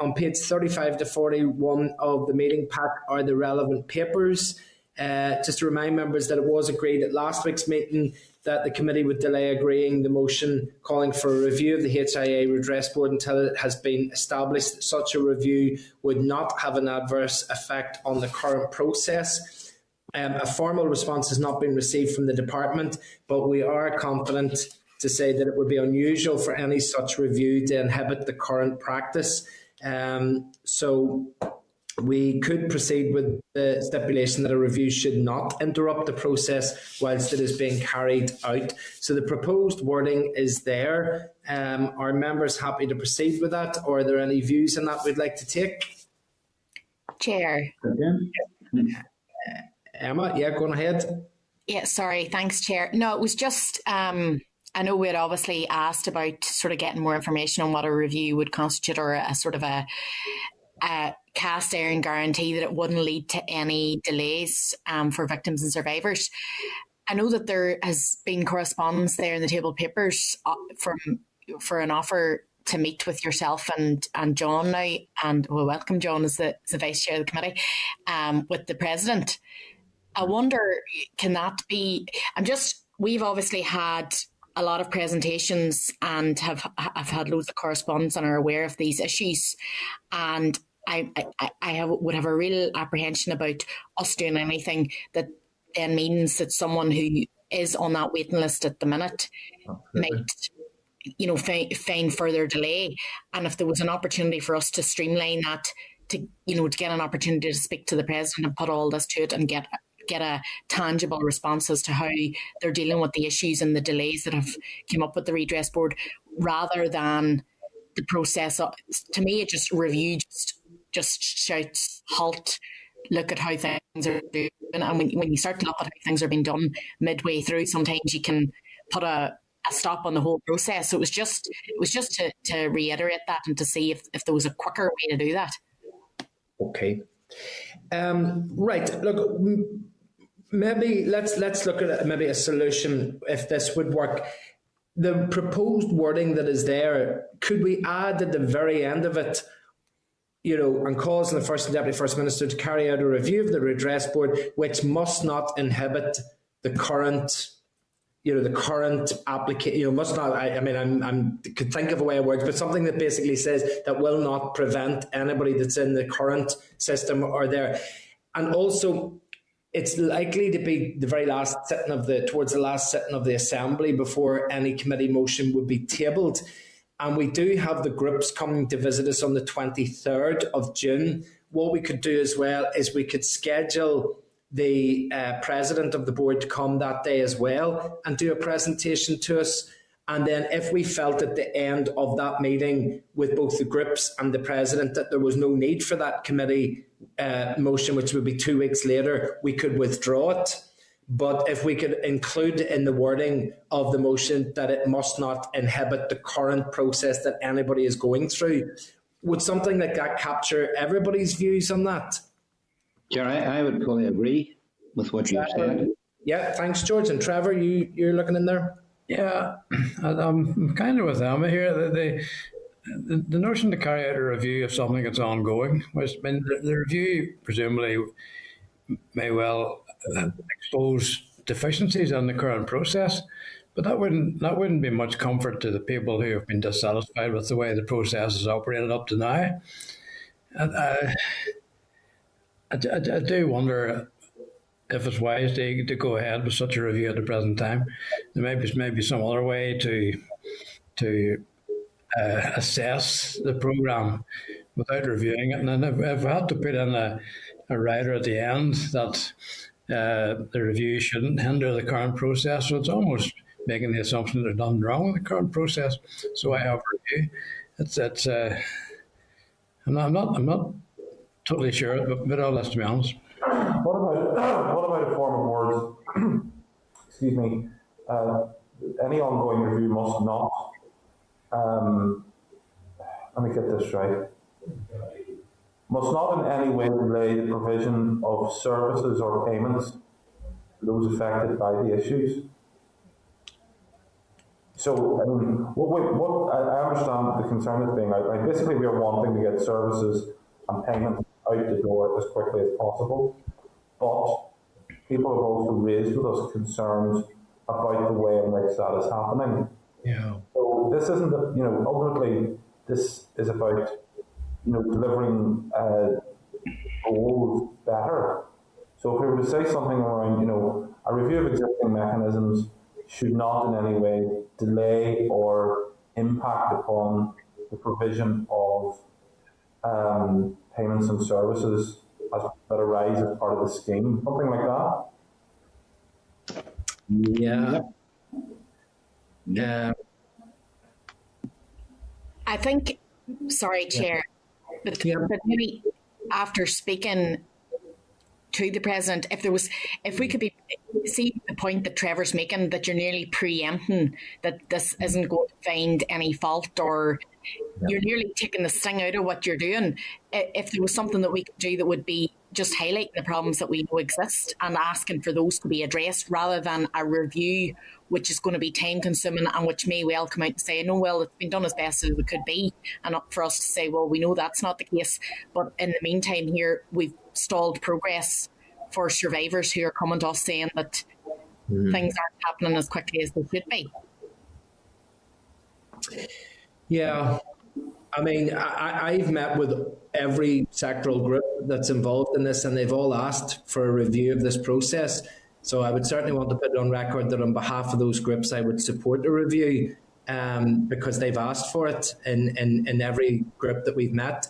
On page 35 to 41 of the meeting pack are the relevant papers. Just to remind members that it was agreed at last week's meeting that the committee would delay agreeing the motion calling for a review of the HIA Redress Board until it has been established that such a review would not have an adverse effect on the current process. A formal response has not been received from the department, but we are confident to say that it would be unusual for any such review to inhibit the current practice. So we could proceed with the stipulation that a review should not interrupt the process whilst it is being carried out. So the proposed wording is there. Are members happy to proceed with that, or are there any views on that we'd like to take? Chair. Emma, yeah, go on ahead. Yeah, sorry, thanks, Chair. No, it was just, I know we had obviously asked about sort of getting more information on what a review would constitute, or a sort of a cast iron guarantee that it wouldn't lead to any delays for victims and survivors. I know that there has been correspondence there in the table papers for an offer to meet with yourself and Jon now, and we'll welcome Jon as the Vice Chair of the committee, with the President. I wonder, can that be, we've obviously had a lot of presentations and have had loads of correspondence and are aware of these issues. And I would have a real apprehension about us doing anything that then means that someone who is on that waiting list at the minute might, find further delay. And if there was an opportunity for us to streamline that, to get an opportunity to speak to the President and put all this to it and get a tangible response as to how they're dealing with the issues and the delays that have come up with the redress board, rather than the process. To me, it just just shouts halt, look at how things are doing. And when you start to look at how things are being done midway through, sometimes you can put a stop on the whole process. So it was just to reiterate that and to see if there was a quicker way to do that. Okay. Right. Look, maybe let's look at maybe a solution if this would work. The proposed wording that is there, could we add at the very end of it, and calls on the First and Deputy First Minister to carry out a review of the redress board, which must not inhibit the current, the current application, must not, I could think of a way of words, but something that basically says that will not prevent anybody that's in the current system or there. And also, it's likely to be the very last sitting towards the last sitting of the Assembly before any committee motion would be tabled. And we do have the groups coming to visit us on the 23rd of June. What we could do as well is we could schedule the President of the board to come that day as well and do a presentation to us. And then if we felt at the end of that meeting with both the groups and the President that there was no need for that committee motion, which would be 2 weeks later, we could withdraw it. But if we could include in the wording of the motion that it must not inhibit the current process that anybody is going through, would something like that capture everybody's views on that? Chair, I would fully agree with what you've said. Yeah, thanks, George. And Trevor, you're looking in there? Yeah, I'm kind of with Emma here. The notion to carry out a review of something that's ongoing, which the review presumably may well expose deficiencies in the current process. But that wouldn't be much comfort to the people who have been dissatisfied with the way the process has operated up to now. I do wonder if it's wise to go ahead with such a review at the present time. There may be some other way to assess the programme without reviewing it. And then if I had to put in a rider at the end that the review shouldn't hinder the current process, so it's almost making the assumption there's nothing wrong with the current process. So I have a review. I'm not totally sure, but all this, to be honest. What about a form of words? Excuse me. Any ongoing review must not. Let me get this right. Must not in any way delay the provision of services or payments to those affected by the issues. So, what I understand the concern is being, like basically we are wanting to get services and payments out the door as quickly as possible, but people have also raised with us concerns about the way in which that is happening. Yeah. So this isn't, ultimately this is about, delivering goals better. So if we were to say something around, a review of existing mechanisms should not in any way delay or impact upon the provision of payments and services that arise as part of the scheme, something like that. Yeah. I think, sorry, Chair, but maybe after speaking to the President, if we could see the point that Trevor's making, that you're nearly preempting that this isn't going to find any fault, or you're nearly taking the sting out of what you're doing. If there was something that we could do that would be just highlighting the problems that we know exist and asking for those to be addressed, rather than a review which is going to be time consuming and which may well come out and say, no, well, it's been done as best as it could be, and up for us to say, well, we know that's not the case, but in the meantime here we've stalled progress for survivors who are coming to us saying that things aren't happening as quickly as they should be. Yeah. I mean, I've met with every sectoral group that's involved in this, and they've all asked for a review of this process. So I would certainly want to put on record that on behalf of those groups, I would support a review because they've asked for it in every group that we've met.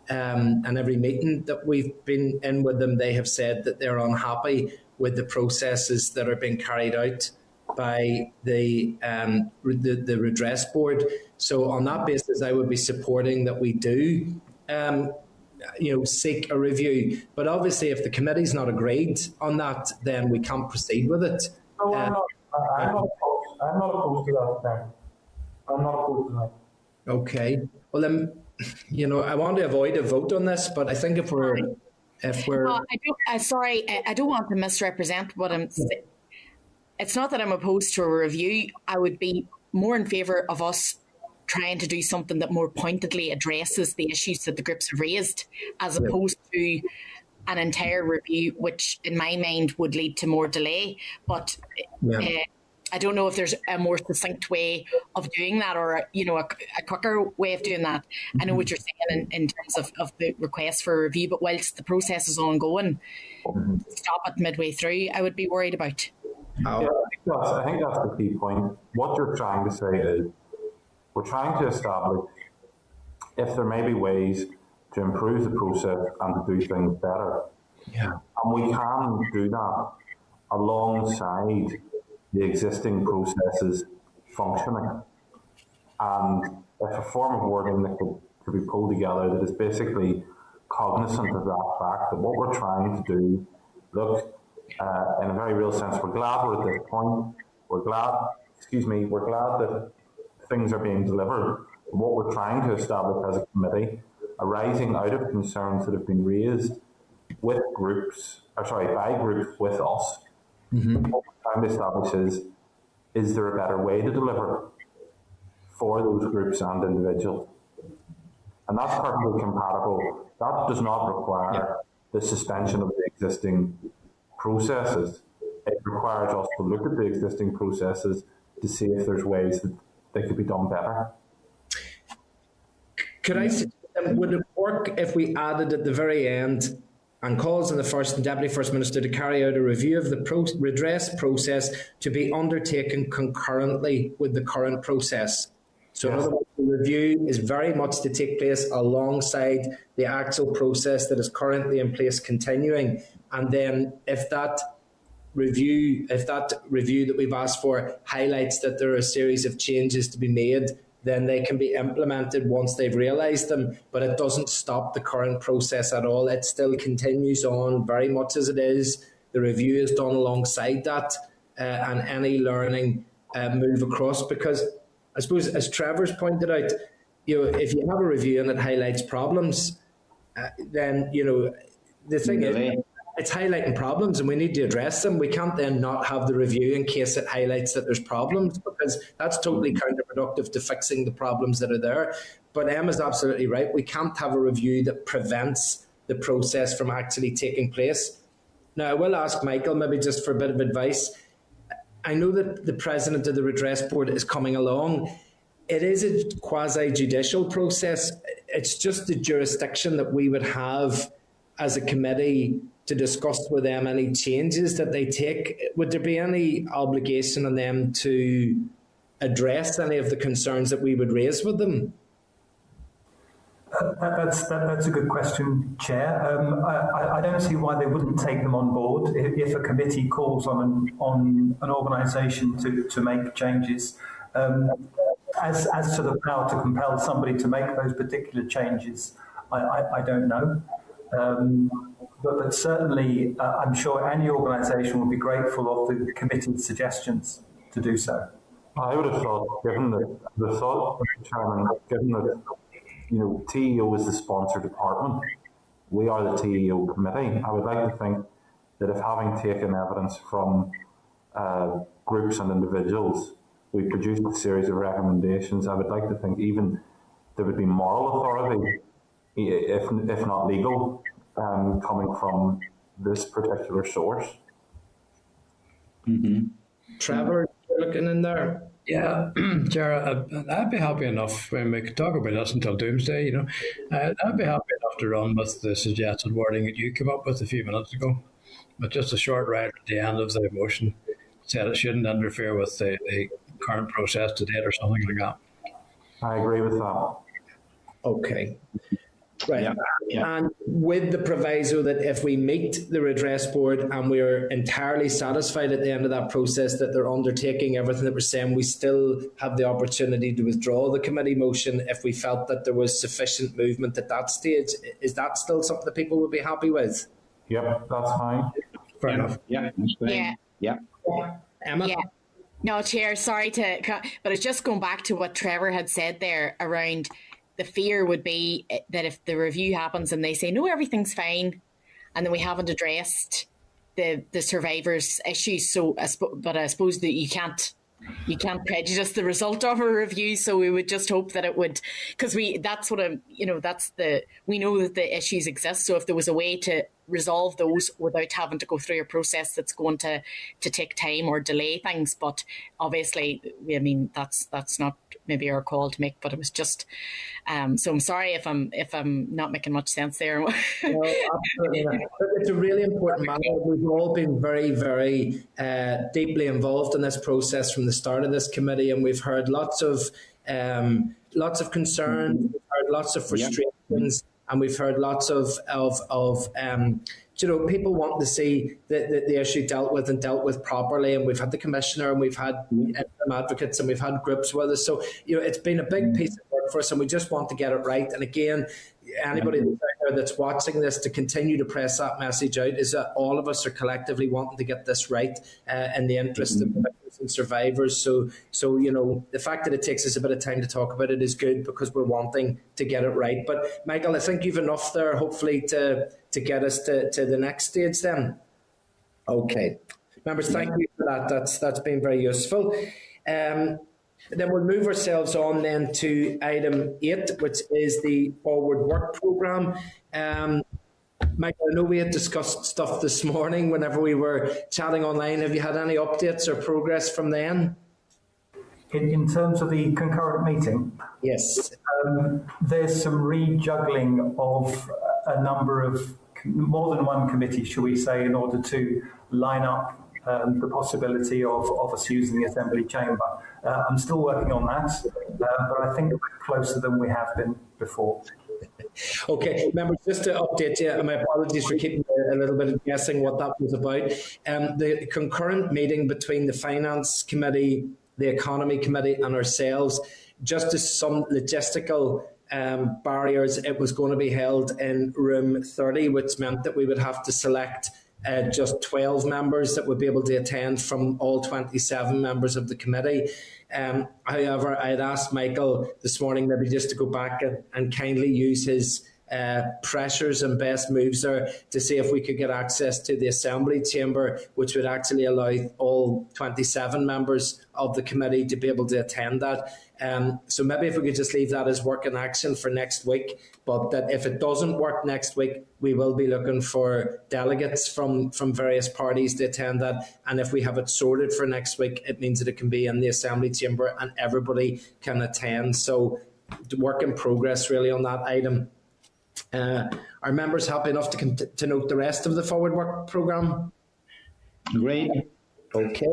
And every meeting that we've been in with them, they have said that they're unhappy with the processes that are being carried out by the redress board. So on that basis, I would be supporting that we do, seek a review. But obviously, if the committee's not agreed on that, then we can't proceed with it. No, I'm not opposed to that. I'm not opposed to that. Okay. Well, then, I want to avoid a vote on this, but I think if we're, well, I don't want to misrepresent what I'm saying. It's not that I'm opposed to a review. I would be more in favour of us trying to do something that more pointedly addresses the issues that the groups have raised, as opposed to an entire review, which in my mind would lead to more delay. But I don't know if there's a more succinct way of doing that, or a quicker way of doing that. I know what you're saying in terms of the request for a review, but whilst the process is ongoing, stop it midway through, I would be worried about. I think that's the key point. What you're trying to say is, we're trying to establish if there may be ways to improve the process and to do things better. Yeah. And we can do that alongside the existing processes functioning. And if a form of wording that could be pulled together that is basically cognizant of that fact, that what we're trying to do, look, in a very real sense, we're glad we're at this point. We're glad that things are being delivered. What we're trying to establish as a committee, arising out of concerns that have been raised by groups with us, what we're trying to establish is there a better way to deliver for those groups and individuals? And that's perfectly compatible. That does not require the suspension of the existing processes, it requires us to look at the existing processes to see if there's ways that they could be done better. Could I suggest, would it work if we added at the very end and calls on the First and Deputy First Minister to carry out a review of the redress process to be undertaken concurrently with the current process? So in other words, the review is very much to take place alongside the actual process that is currently in place continuing. And then if that review that we've asked for highlights that there are a series of changes to be made, then they can be implemented once they've realised them. But it doesn't stop the current process at all. It still continues on very much as it is. The review is done alongside that, and any learning move across. Because I suppose, as Trevor's pointed out, if you have a review and it highlights problems, then the thing is, it's highlighting problems and we need to address them. We can't then not have the review in case it highlights that there's problems, because that's totally counterproductive to fixing the problems that are there. But Emma's absolutely right. We can't have a review that prevents the process from actually taking place. Now, I will ask Michael maybe just for a bit of advice. I know that the president of the Redress Board is coming along. It is a quasi-judicial process. It's just the jurisdiction that we would have as a committee to discuss with them any changes that they take. Would there be any obligation on them to address any of the concerns that we would raise with them? That's a good question, Chair. I don't see why they wouldn't take them on board if a committee calls on an organisation to make changes. As to the power to compel somebody to make those particular changes, I don't know. But certainly, I'm sure any organisation would be grateful of the committee's suggestions to do so. I would have thought, given that TEO is the sponsor department, we are the TEO committee. I would like to think that if, having taken evidence from groups and individuals, we produced a series of recommendations, I would like to think even there would be moral authority, if not legal, coming from this particular source. Mm-hmm. Trevor, you're looking in there. Yeah, Chair, I'd be happy enough, when we could talk about this until doomsday, I'd be happy enough to run with the suggested wording that you came up with a few minutes ago. But just a short write at the end of the motion said it shouldn't interfere with the current process to date or something like that. I agree with that. Okay. Right. Yeah. And with the proviso that if we meet the Redress Board and we're entirely satisfied at the end of that process that they're undertaking everything that we're saying, we still have the opportunity to withdraw the committee motion if we felt that there was sufficient movement at that stage. Is that still something that people would be happy with? Yep, that's fine. Fair enough. Yeah, that's great. Yeah. Emma? Yeah. No, Chair, sorry but it's just going back to what Trevor had said there around the fear would be that if the review happens and they say, no, everything's fine, and then we haven't addressed the survivors' issues. But I suppose that you can't prejudice the result of a review. So we would just hope that it would, because we know that the issues exist. So if there was a way to resolve those without having to go through a process that's going to take time or delay things, but obviously, I mean, that's not maybe our call to make. But it was just so I'm sorry if I'm not making much sense there. No, absolutely not. It's a really important matter. We've all been very, very deeply involved in this process from the start of this committee, and we've heard lots of concerns, we've heard lots of frustrations, and we've heard lots of people wanting to see the issue dealt with properly. And we've had the Commissioner, and we've had advocates, and we've had groups with us. So, it's been a big piece of work for us, and we just want to get it right. And again, anybody that's watching this, to continue to press that message out, is that all of us are collectively wanting to get this right in the interest of victims and survivors. So the fact that it takes us a bit of time to talk about it is good, because we're wanting to get it right. But Michael, I think you've enough there, hopefully, to get us to the next stage then. Okay. Members, thank you for that. That's been very useful. Then we'll move ourselves on then to item 8, which is the Forward Work Programme. Michael, I know we had discussed stuff this morning whenever we were chatting online. Have you had any updates or progress from then? In terms of the concurrent meeting? Yes. There's some rejuggling of a number of, more than one committee, shall we say, in order to line up the possibility of us using the Assembly chamber. I'm still working on that, but I think we're closer than we have been before. Okay, members, just to update you, and my apologies for keeping a little bit of guessing what that was about. The concurrent meeting between the Finance Committee, the Economy Committee and ourselves, just as some logistical barriers, it was going to be held in room 30, which meant that we would have to select just 12 members that would be able to attend from all 27 members of the committee. However, I had asked Michael this morning maybe just to go back and kindly use his pressures and best moves there to see if we could get access to the Assembly chamber, which would actually allow all 27 members of the committee to be able to attend that. So maybe if we could just leave that as work in action for next week, but that if it doesn't work next week, we will be looking for delegates from various parties to attend that. And if we have it sorted for next week, it means that it can be in the Assembly chamber and everybody can attend. So work in progress really on that item. Are members happy enough to note the rest of the forward work programme? Great. Okay.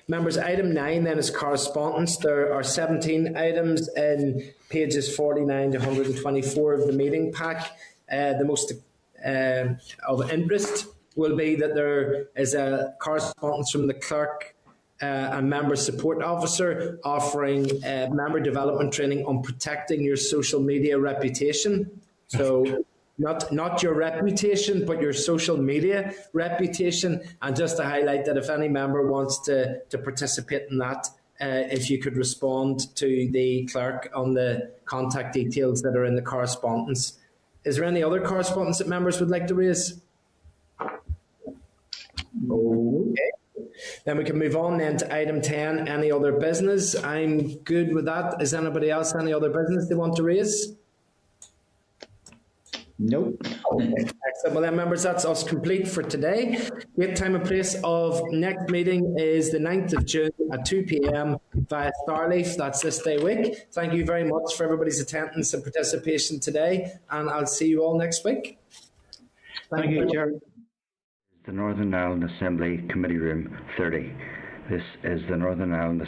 Members, item 9 then is correspondence. There are 17 items in pages 49 to 124 of the meeting pack. The most of interest will be that there is a correspondence from the clerk and member support officer offering member development training on protecting your social media reputation. So not your reputation, but your social media reputation. And just to highlight that if any member wants to participate in that, if you could respond to the clerk on the contact details that are in the correspondence. Is there any other correspondence that members would like to raise? Okay. Then we can move on then to item 10, any other business. I'm good with that. Is anybody else any other business they want to raise? Nope. Okay. Excellent. Well then, members, that's us complete for today. Date, time and place of next meeting is the 9th of June at 2 p.m. via Starleaf. That's this day week. Thank you very much for everybody's attendance and participation today, and I'll see you all next week. Thank you, Chair. The Northern Ireland Assembly Committee Room 30. This is the Northern Ireland